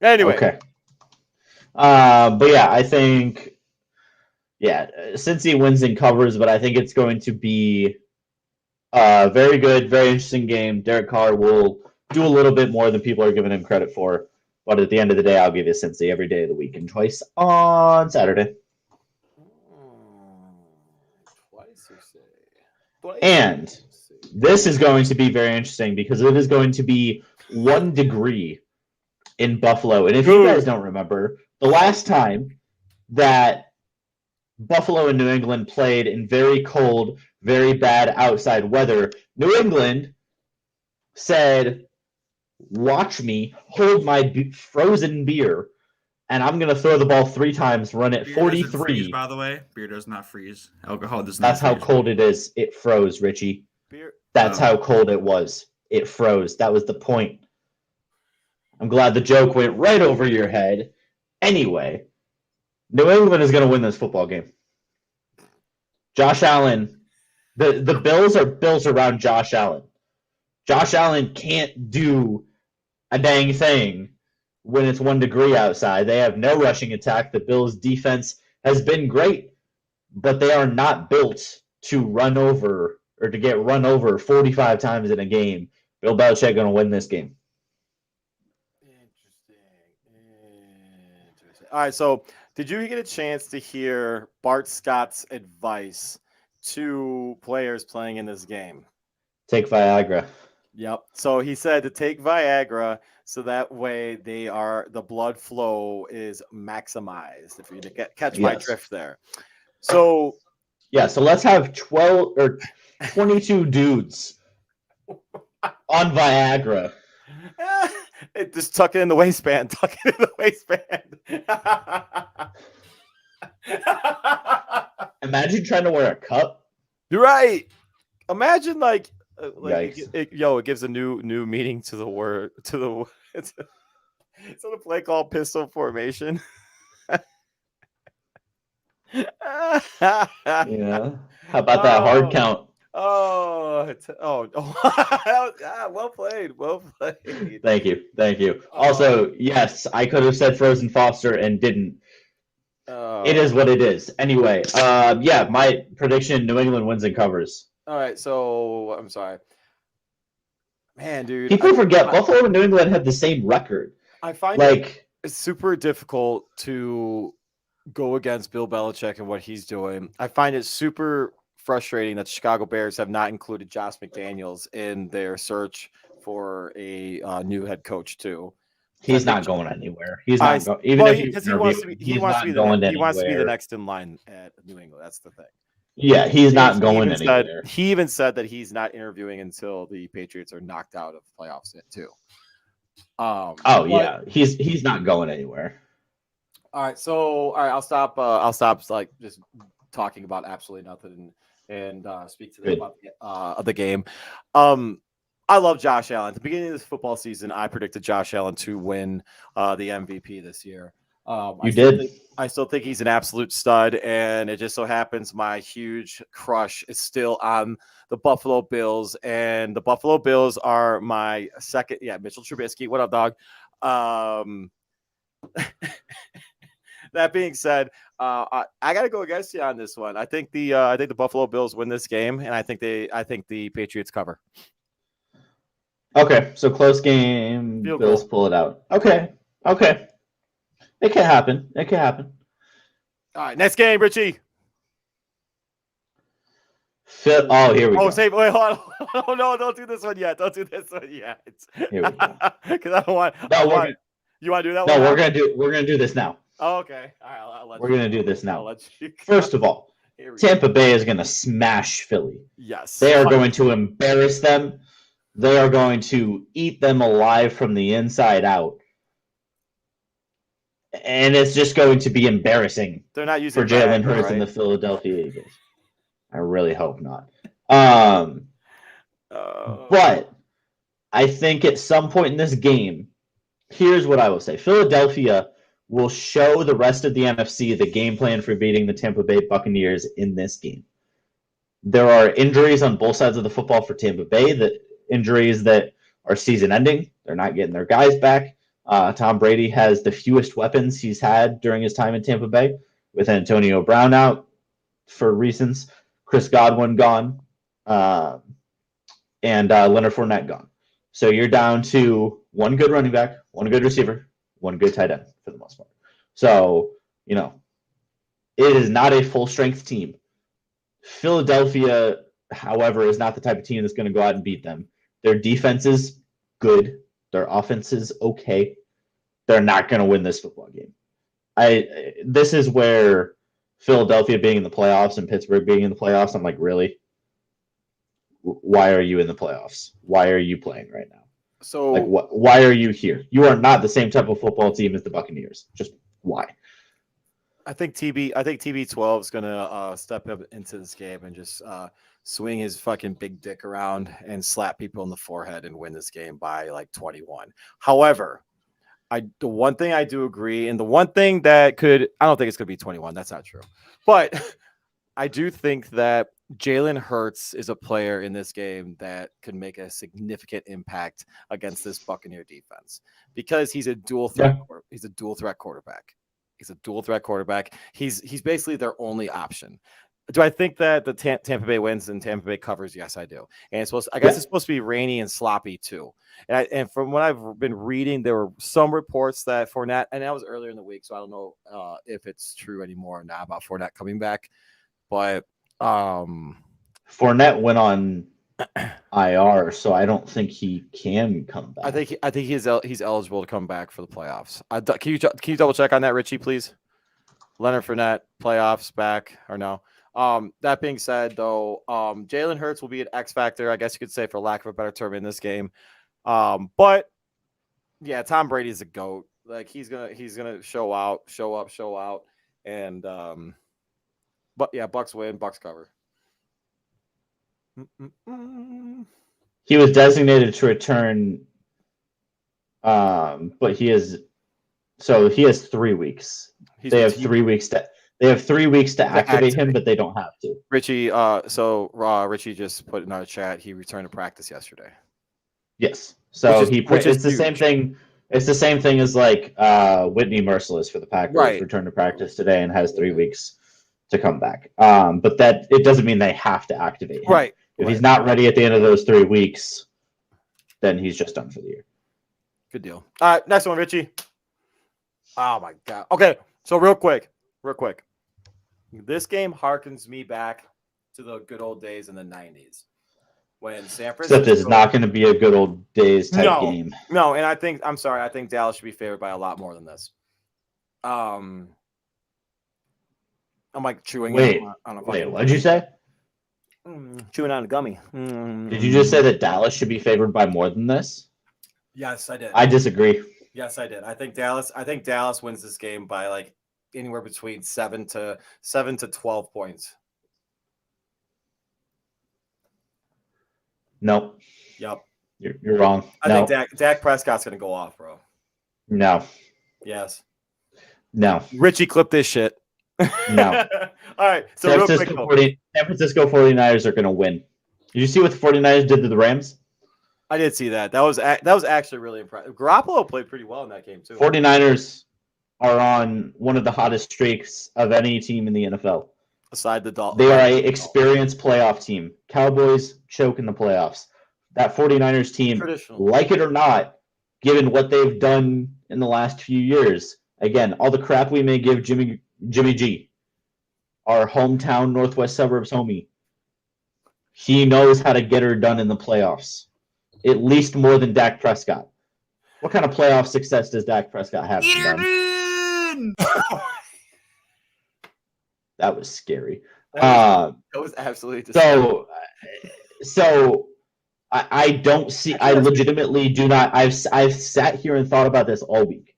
Anyway. Okay. But yeah, I think Cincy wins and covers, but I think it's going to be very good, very interesting game. Derek Carr will do a little bit more than people are giving him credit for. But at the end of the day, I'll give you Cincy every day of the week and twice on Saturday. And this is going to be very interesting because it is going to be 1 degree in Buffalo. And if you guys don't remember, the last time that Buffalo and New England played in very cold, very bad outside weather, New England said, "Watch me hold my frozen beer, and I'm going to throw the ball 3 times, run it 43." Freeze, by the way, beer does not freeze. Alcohol does not. That's how cold it is. It froze, Richie. That's how cold it was. It froze. That was the point. I'm glad the joke went right over your head. Anyway, New England is going to win this football game. Josh Allen, the Bills are built around Josh Allen. Josh Allen can't do a dang thing when it's 1 degree outside. They have no rushing attack. The Bills' defense has been great, but they are not built to run over or to get run over 45 times in a game. Bill Belichick going to win this game. Interesting. All right, so did you get a chance to hear Bart Scott's advice to players playing in this game? Take Viagra. Yep. So he said to take Viagra so that way the blood flow is maximized. If you catch my drift there. So so let's have 12 or 22 dudes on Viagra. Just tuck it in the waistband. Tuck it in the waistband. Imagine trying to wear a cup. You're right. Imagine it gives a new meaning to the word it's a play called pistol formation. Yeah. How about that hard count? Well played. Thank you. Also, yes, I could have said Frozen Foster and didn't. It is what it is. Anyway, my prediction: New England wins and covers. All right, so I'm sorry, man, dude. People forget Buffalo and New England have the same record. I find it's super difficult to go against Bill Belichick and what he's doing. I find it super frustrating that the Chicago Bears have not included Josh McDaniels in their search for a new head coach too. He's not going anywhere. He's not going. Even if he wants to be the next in line at New England. That's the thing. Yeah, he's not going anywhere. He even said that he's not interviewing until the Patriots are knocked out of playoffs too. He's not going anywhere. All right, I'll stop like just talking about absolutely nothing and speak to them about the game. I love Josh Allen. At the beginning of this football season, I predicted Josh Allen to win the MVP this year. I still think he's an absolute stud, and it just so happens my huge crush is still on the Buffalo Bills, and the Buffalo Bills are my second. Yeah, Mitchell Trubisky. What up, dog? That being said, I got to go against you on this one. I think the Buffalo Bills win this game, and I think the Patriots cover. Okay, so close game. Bills pull it out. Okay. It can happen. All right, next game, Richie. Here we go. Wait, hold on. Oh no, don't do this one yet. Here we go. Because I don't want. You want to do that? No, we're gonna do this now. Oh, okay. All right, I'll let we're gonna do this now. You First of all, Tampa Bay is gonna smash Philly. Yes, they are going to embarrass them. They are going to eat them alive from the inside out. And it's just going to be embarrassing. They're not using for Jalen Hurts and the Philadelphia Eagles. I really hope not. But I think at some point in this game, here's what I will say. Philadelphia will show the rest of the NFC the game plan for beating the Tampa Bay Buccaneers in this game. There are injuries on both sides of the football for Tampa Bay, the injuries that are season-ending. They're not getting their guys back. Tom Brady has the fewest weapons he's had during his time in Tampa Bay, with Antonio Brown out for reasons, Chris Godwin gone, and Leonard Fournette gone. So you're down to one good running back, one good receiver, one good tight end for the most part. So, it is not a full-strength team. Philadelphia, however, is not the type of team that's going to go out and beat them. Their defense is good. Their offense is okay. They're not going to win this football game. This is where Philadelphia being in the playoffs and Pittsburgh being in the playoffs, I'm like, really? Why are you in the playoffs? Why are you playing right now? So, why are you here? You are not the same type of football team as the Buccaneers. Just why? I think TB12 is going to step up into this game and just swing his fucking big dick around and slap people in the forehead and win this game by like 21. However, The one thing I do agree, and the one thing that I don't think it's going to be 21. That's not true. But I do think that Jalen Hurts is a player in this game that could make a significant impact against this Buccaneer defense because he's a dual threat. Yeah. He's a dual threat quarterback. He's basically their only option. Do I think that the Tampa Bay wins and Tampa Bay covers? Yes, I do. And it's supposed to be rainy and sloppy too. And from what I've been reading, there were some reports that Fournette, and that was earlier in the week, so I don't know if it's true anymore or not about Fournette coming back. But Fournette went on IR, so I don't think he can come back. I think he's eligible to come back for the playoffs. Can you double check on that, Richie, please? Leonard Fournette, playoffs back or no? That being said, though, Jalen Hurts will be an X factor, I guess you could say, for lack of a better term, in this game. But yeah, Tom Brady's a GOAT. Like he's gonna show out, and but yeah, Bucks win, Bucks cover. He was designated to return, but he has 3 weeks. They have 3 weeks to activate him, but they don't have to. Richie, Richie just put in our chat. He returned to practice yesterday. Yes, so it's the same thing. It's the same thing as like Whitney Merciless for the Packers. Right. Returned to practice today and has 3 weeks to come back. But that it doesn't mean they have to activate him. Right. If he's not ready at the end of those 3 weeks, then he's just done for the year. Good deal. All right, next one, Richie. Oh my God. Okay, so real quick. This game harkens me back to the good old days in the 90s when San Francisco. Except it's not going to be a good old days type game. No, and I think Dallas should be favored by a lot more than this. I'm like chewing. Wait, what'd you say? Chewing on a gummy. Did you just say that Dallas should be favored by more than this? Yes, I did. I disagree. Yes, I did. I think Dallas wins this game by like anywhere between 7 to 12 points. No. Yep. You're wrong. I think Dak Prescott's going to go off, bro. No. Yes. No. Richie, clip this shit. No. All right. So San Francisco 49ers are going to win. Did you see what the 49ers did to the Rams? I did see that. That was actually really impressive. Garoppolo played pretty well in that game too. 49ers are on one of the hottest streaks of any team in the NFL. Aside the Dolphins. They are an experienced playoff team. Cowboys choke in the playoffs. That 49ers team, like it or not, given what they've done in the last few years, again, all the crap we may give Jimmy G, our hometown Northwest suburbs homie, he knows how to get her done in the playoffs. At least more than Dak Prescott. What kind of playoff success does Dak Prescott have? That was scary. That was absolutely disgusting. So I don't see. I legitimately do not. I've sat here and thought about this all week.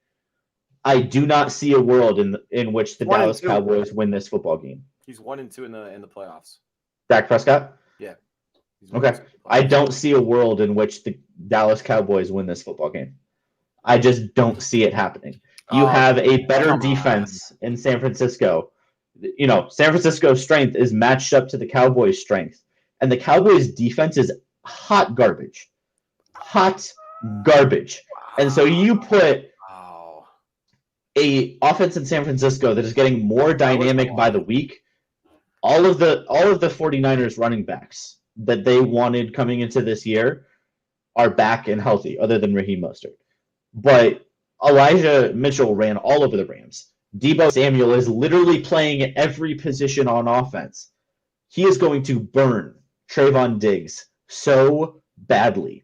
I do not see a world in which the Dallas Cowboys win this football game. He's 1-2 in the playoffs. Dak Prescott? Yeah. Okay. I don't see a world in which the Dallas Cowboys win this football game. I just don't see it happening. You have a better defense in San Francisco. You know, San Francisco's strength is matched up to the Cowboys' strength. And the Cowboys' defense is hot garbage. Hot garbage. And so you put a offense in San Francisco that is getting more dynamic by the week. All of the 49ers running backs that they wanted coming into this year are back and healthy, other than Raheem Mostert. But Elijah Mitchell ran all over the Rams. Deebo Samuel is literally playing every position on offense. He is going to burn Trayvon Diggs so badly.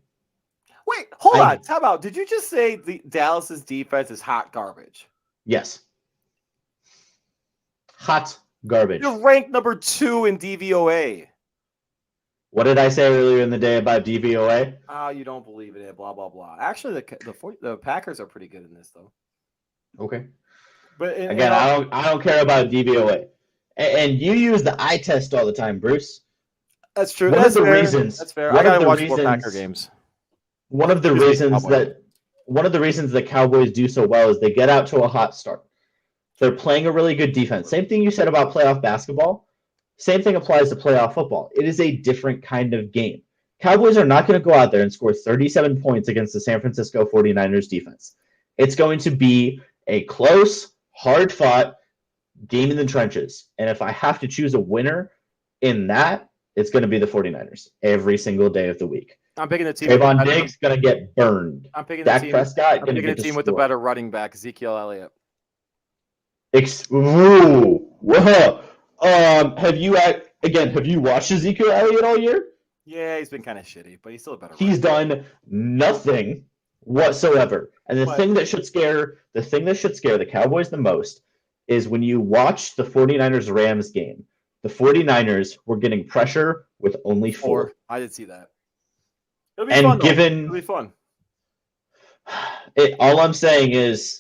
Wait, hold on. How about, did you just say the Dallas's defense is hot garbage? Yes. Hot garbage. You're ranked number 2 in DVOA. What did I say earlier in the day about DVOA? You don't believe in it, blah, blah, blah. Actually, the Packers are pretty good in this, though. Okay. But again, I don't care about DVOA. And you use the eye test all the time, Bruce. That's true. That's fair. I gotta watch more Packer games. One of the reasons one of the reasons the Cowboys do so well is they get out to a hot start. They're playing a really good defense. Same thing you said about playoff basketball. Same thing applies to playoff football. It is a different kind of game. Cowboys are not going to go out there and score 37 points against the San Francisco 49ers defense. It's going to be a close, hard-fought game in the trenches. And if I have to choose a winner in that, it's going to be the 49ers every single day of the week. I'm picking the team. Trayvon Diggs going to get burned. I'm picking Dak the team. Prescott I'm going to picking get a team with a better running back, Ezekiel Elliott. Whoa. Have you watched Ezekiel Elliott all year? Yeah, he's been kind of shitty, but he's still a better. He's done nothing whatsoever. And the thing that should scare the Cowboys the most is when you watch the 49ers-Rams game, the 49ers were getting pressure with only 4. I did see that. It'll be fun. It'll be fun. All I'm saying is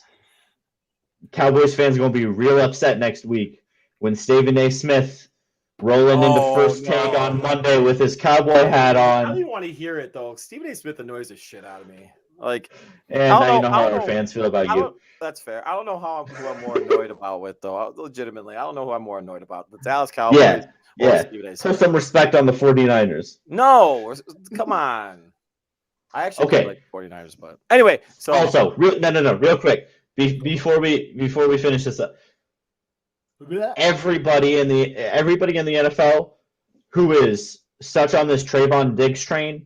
Cowboys fans are going to be real upset next week when Stephen A. Smith rolling into first take on Monday with his cowboy hat on. I don't even want to hear it, though. Stephen A. Smith annoys the shit out of me. And now you know how our fans feel about you. That's fair. I don't know who I'm more annoyed about with, though. Legitimately, I don't know who I'm more annoyed about. The Dallas Cowboys. Yeah. Put some respect on the 49ers. No, come on. I actually really like the 49ers, but anyway. So also, real quick, before we finish this up, everybody in the NFL who is such on this Trayvon Diggs train,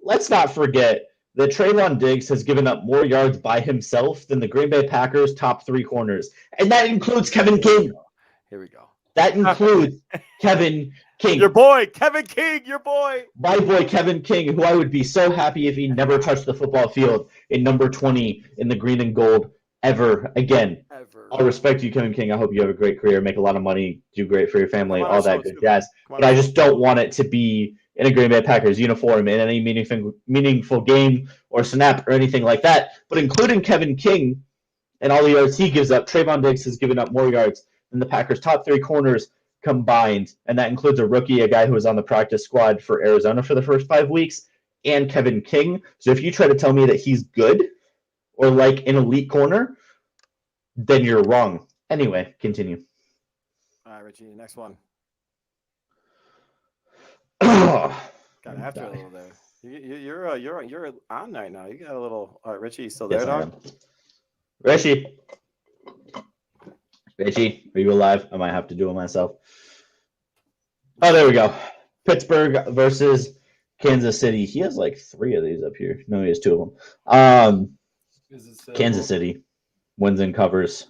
let's not forget that Trayvon Diggs has given up more yards by himself than the Green Bay Packers' top 3 corners, and that includes Kevin King. Here we go. That includes Kevin King. Your boy, Kevin King, your boy. My boy, Kevin King, who I would be so happy if he never touched the football field in number 20 in the green and gold ever again. I'll respect you, Kevin King. I hope you have a great career, make a lot of money, do great for your family, all that good jazz. But I just don't want it to be in a Green Bay Packers uniform in any meaningful game or snap or anything like that. But including Kevin King and all the yards he gives up, Trayvon Diggs has given up more yards than the Packers' top 3 corners combined. And that includes a rookie, a guy who was on the practice squad for Arizona for the first 5 weeks, and Kevin King. So if you try to tell me that he's good or like an elite corner, then you're wrong. Anyway, continue. All right, Richie, next one. Got after a little there. You're on right now. You got a little. All right, Richie, you still there, dog? Richie, are you alive? I might have to do it myself. Oh, there we go. Pittsburgh versus Kansas City. He has like 3 of these up here. No, he has 2 of them. Kansas City wins and covers.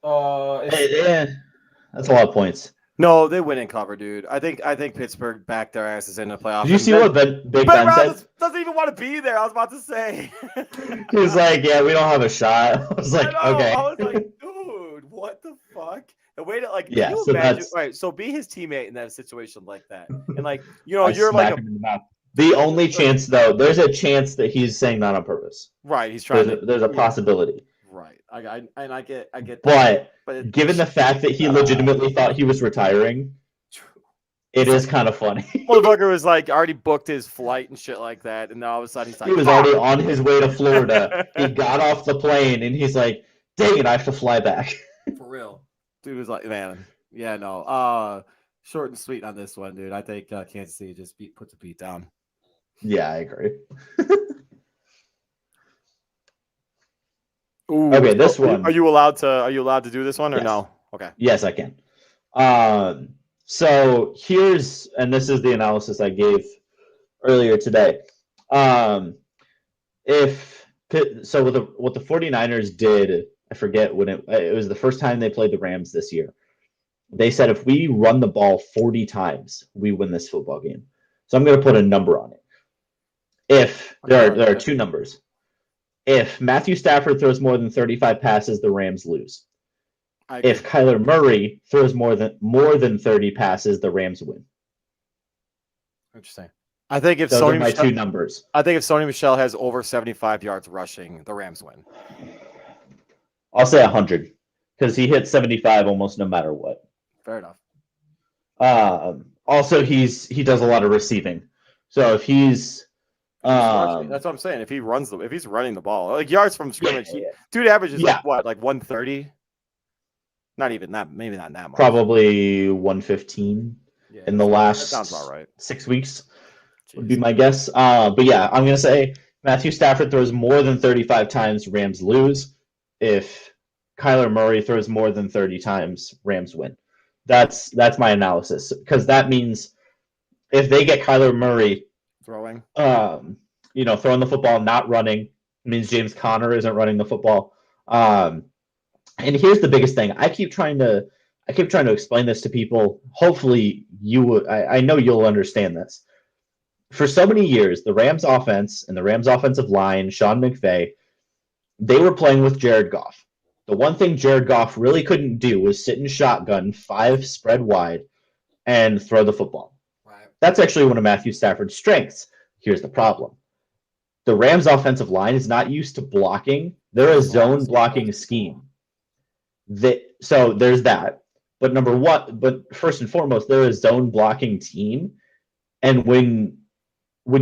That's a lot of points. No, they win and cover, dude. I think Pittsburgh backed their asses in the playoffs. Did you see what Big Ben said? Doesn't even want to be there. I was about to say. He was like, "Yeah, we don't have a shot." I was like, "Okay." I was like, "Dude, what the fuck?" The way to yeah. Can you So imagine? that's right. So be his teammate in that situation like that, and you're like the only chance though. There's a chance that he's saying that on purpose. Right. He's trying. There's a possibility. Right. I get that. But given the fact that he legitimately thought he was retiring, it is kind of funny. Motherfucker was like already booked his flight and shit like that, and now all of a sudden he's like, he was already on his way to Florida. He got off the plane and he's like, "Dang it, I have to fly back." For real, dude was like, "Man, yeah, no." Short and sweet on this one, dude. I think Kansas City just puts a beat down. Yeah, I agree. Ooh, okay, this one. Are you allowed to do this one or yes. no? Okay. Yes, I can. So and this is the analysis I gave earlier today. What the 49ers did, I forget when it was the first time they played the Rams this year. They said if we run the ball 40 times, we win this football game. So I'm going to put a number on it. If there are 2 numbers. If Matthew Stafford throws more than 35 passes, the Rams lose. If Kyler Murray throws more than 30 passes, the Rams win. Interesting. I think if those Sony are my Michel, 2 numbers. I think if Sony Michel has over 75 yards rushing, the Rams win. I'll say 100 because he hits 75 almost no matter what. Fair enough. Also, he does a lot of receiving. So if he's That's what I'm saying. If he's running the ball, like yards from scrimmage, dude averages like what, like 130? Not even that, maybe not that much. Probably 115 in the last that sounds about right. 6 weeks would be my guess. But yeah, I'm gonna say Matthew Stafford throws more than 35 times, Rams lose. If Kyler Murray throws more than 30 times, Rams win. That's my analysis, because that means if they get Kyler Murray throwing, throwing the football, not running, it means James Conner isn't running the football. And here's the biggest thing. I keep trying to explain this to people. Hopefully I know you'll understand this. For so many years, the Rams offense and the Rams offensive line, Sean McVay, they were playing with Jared Goff. The one thing Jared Goff really couldn't do was sit in shotgun, 5 spread wide, and throw the football. Right. That's actually one of Matthew Stafford's strengths. Here's the problem. The Rams offensive line is not used to blocking. They're a zone blocking scheme. So there's that. But first and foremost, they're a zone blocking team. And when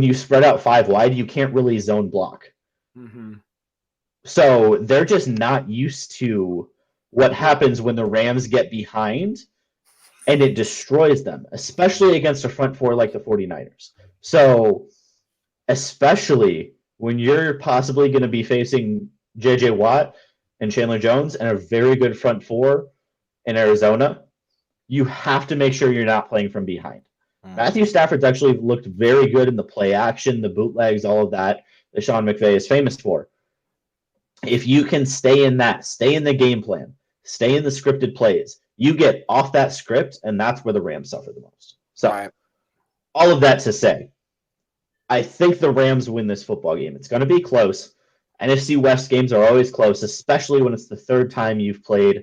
you spread out 5 wide, you can't really zone block. Mm-hmm. So they're just not used to what happens when the Rams get behind and it destroys them, especially against a front four like the 49ers. So especially when you're possibly going to be facing J.J. Watt and Chandler Jones and a very good front four in Arizona, you have to make sure you're not playing from behind. Matthew Stafford's actually looked very good in the play action, the bootlegs, all of that Sean McVay is famous for. If you can stay in the game plan, stay in the scripted plays, you get off that script, and that's where the Rams suffer the most. So, all of that to say, I think the Rams win this football game. It's going to be close. NFC West games are always close, especially when it's the third time you've played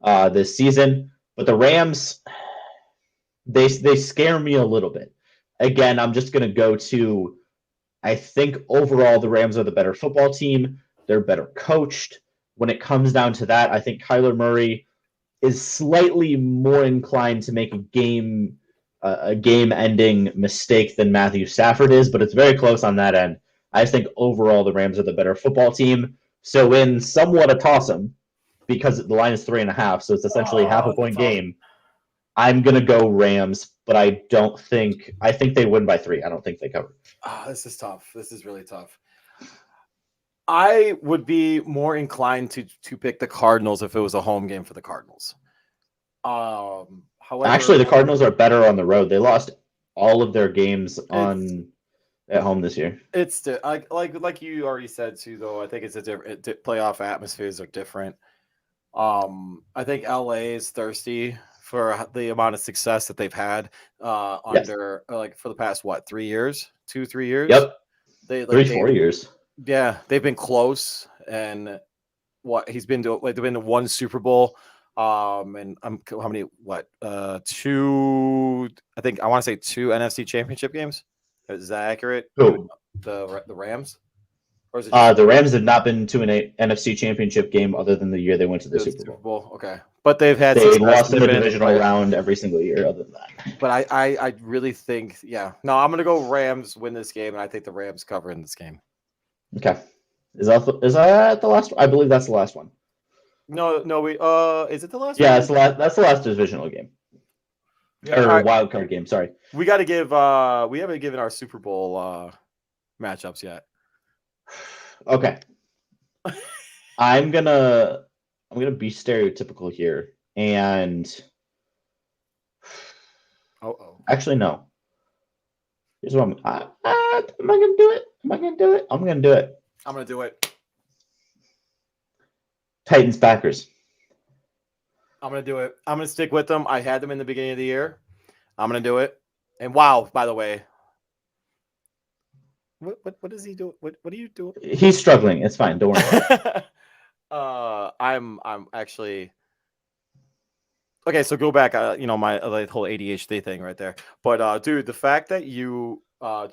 this season. But the Rams, they scare me a little bit. Again, I'm just going to go to, I think overall the Rams are the better football team. They're better coached. When it comes down to that, I think Kyler Murray is slightly more inclined to make a game-ending mistake than Matthew Stafford is, but it's very close on that end. I think overall the Rams are the better football team. So in somewhat a toss-em, because the line is 3.5, so it's essentially half a point game, I'm going to go Rams, but I think they win by 3. I don't think they cover. Oh, this is tough. This is really tough. I would be more inclined to pick the Cardinals if it was a home game for the Cardinals. However, actually, the Cardinals are better on the road. They lost all of their games at home this year. It's like you already said too, though. I think it's a different playoff atmospheres are different. I think LA is thirsty for the amount of success that they've had under for the past 3 years, 2-3 years. Yep, 4 years. Yeah, they've been close, and he's been to they've been to 1 Super Bowl, and how many? 2? I think I want to say 2 NFC Championship games. Is that accurate? Who? The Rams? Or is it the Rams have not been to an NFC Championship game other than the year they went to the Super Bowl. Okay, but they've had lost in the divisional round every single year other than that. But I really think I'm gonna go Rams win this game, and I think the Rams cover in this game. Okay. Is that the last one? I believe that's the last one. No, we is it the last one? Yeah, that's the last divisional game. Or wild card game, sorry. We gotta give we haven't given our Super Bowl matchups yet. Okay. I'm gonna be stereotypical here, and actually no. Here's what am I gonna do it? I'm gonna do it. I'm gonna do it. Titans Packers. I'm gonna do it. I'm gonna stick with them. I had them in the beginning of the year. I'm gonna do it. And wow, by the way, what is he doing? What are you doing? He's struggling. It's fine. Don't worry. I'm actually okay. So go back. My whole ADHD thing right there. But dude, the fact that you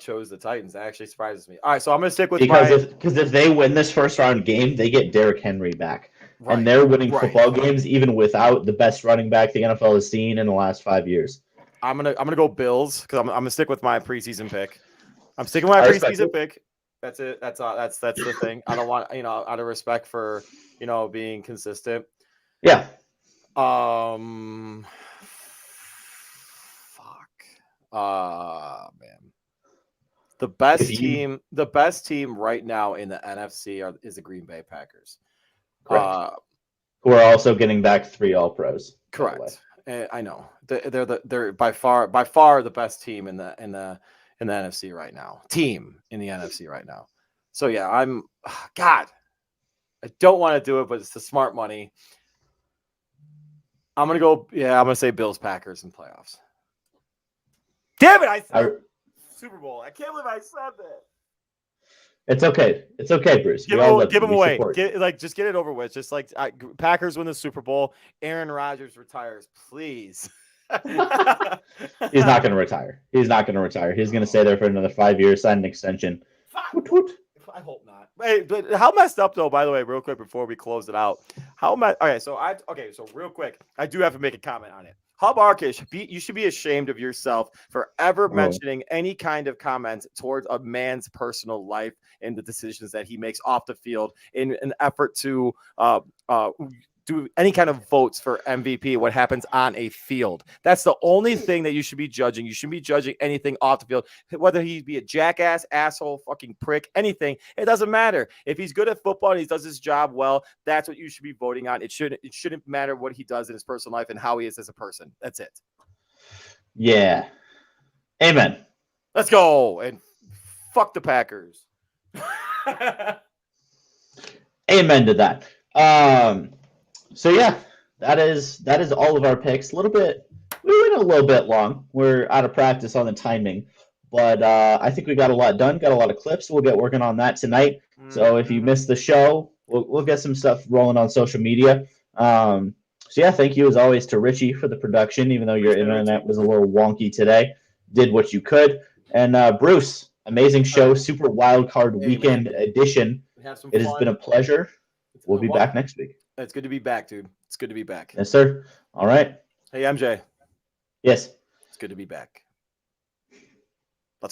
chose the Titans actually surprises me. All right, so I'm gonna stick with because if they win this first round game, they get Derrick Henry back, and they're winning football games even without the best running back the NFL has seen in the last 5 years. I'm gonna go Bills because I'm gonna stick with my preseason pick. I'm sticking with my I respect preseason it. pick. That's it. That's the thing. I don't want, out of respect for, being consistent. Yeah. Fuck. Man. The best team right now in the NFC is the Green Bay Packers. Correct. Who are also getting back 3 All-Pros. Correct. I know. They're by far the best team in the NFC right now. Team in the NFC right now. So yeah, I don't want to do it, but it's the smart money. I'm gonna say Bills Packers in playoffs. Damn it! I said Super Bowl. I can't believe I said that. It's okay. It's okay, Bruce. Give them away. Just get it over with. Just like Packers win the Super Bowl. Aaron Rodgers retires, please. He's not going to retire. He's going to stay there for another 5 years, sign an extension. Woot, woot. I hope not. Hey, but how messed up though? By the way, real quick before we close it out, so real quick, I do have to make a comment on it. Hub Arkish, you should be ashamed of yourself for ever mentioning any kind of comments towards a man's personal life and the decisions that he makes off the field in an effort to do any kind of votes for MVP, what happens on a field. That's the only thing that you should be judging. You shouldn't be judging anything off the field, whether he be a jackass, asshole, fucking prick, anything. It doesn't matter. If he's good at football and he does his job well, that's what you should be voting on. It shouldn't matter what he does in his personal life and how he is as a person. That's it. Yeah. Amen. Let's go. And fuck the Packers. Amen to that. So yeah, that is all of our picks. We went a little bit long. We're out of practice on the timing, but I think we got a lot done. Got a lot of clips. We'll get working on that tonight. So if you missed the show, we'll get some stuff rolling on social media. So yeah, thank you as always to Richie for the production. Even though your internet was a little wonky today, did what you could. And Bruce, amazing show, Super Wildcard Weekend edition. It has been a pleasure. We'll be back next week. It's good to be back, dude. It's good to be back. Yes, sir. All right. Hey, MJ. Yes. It's good to be back.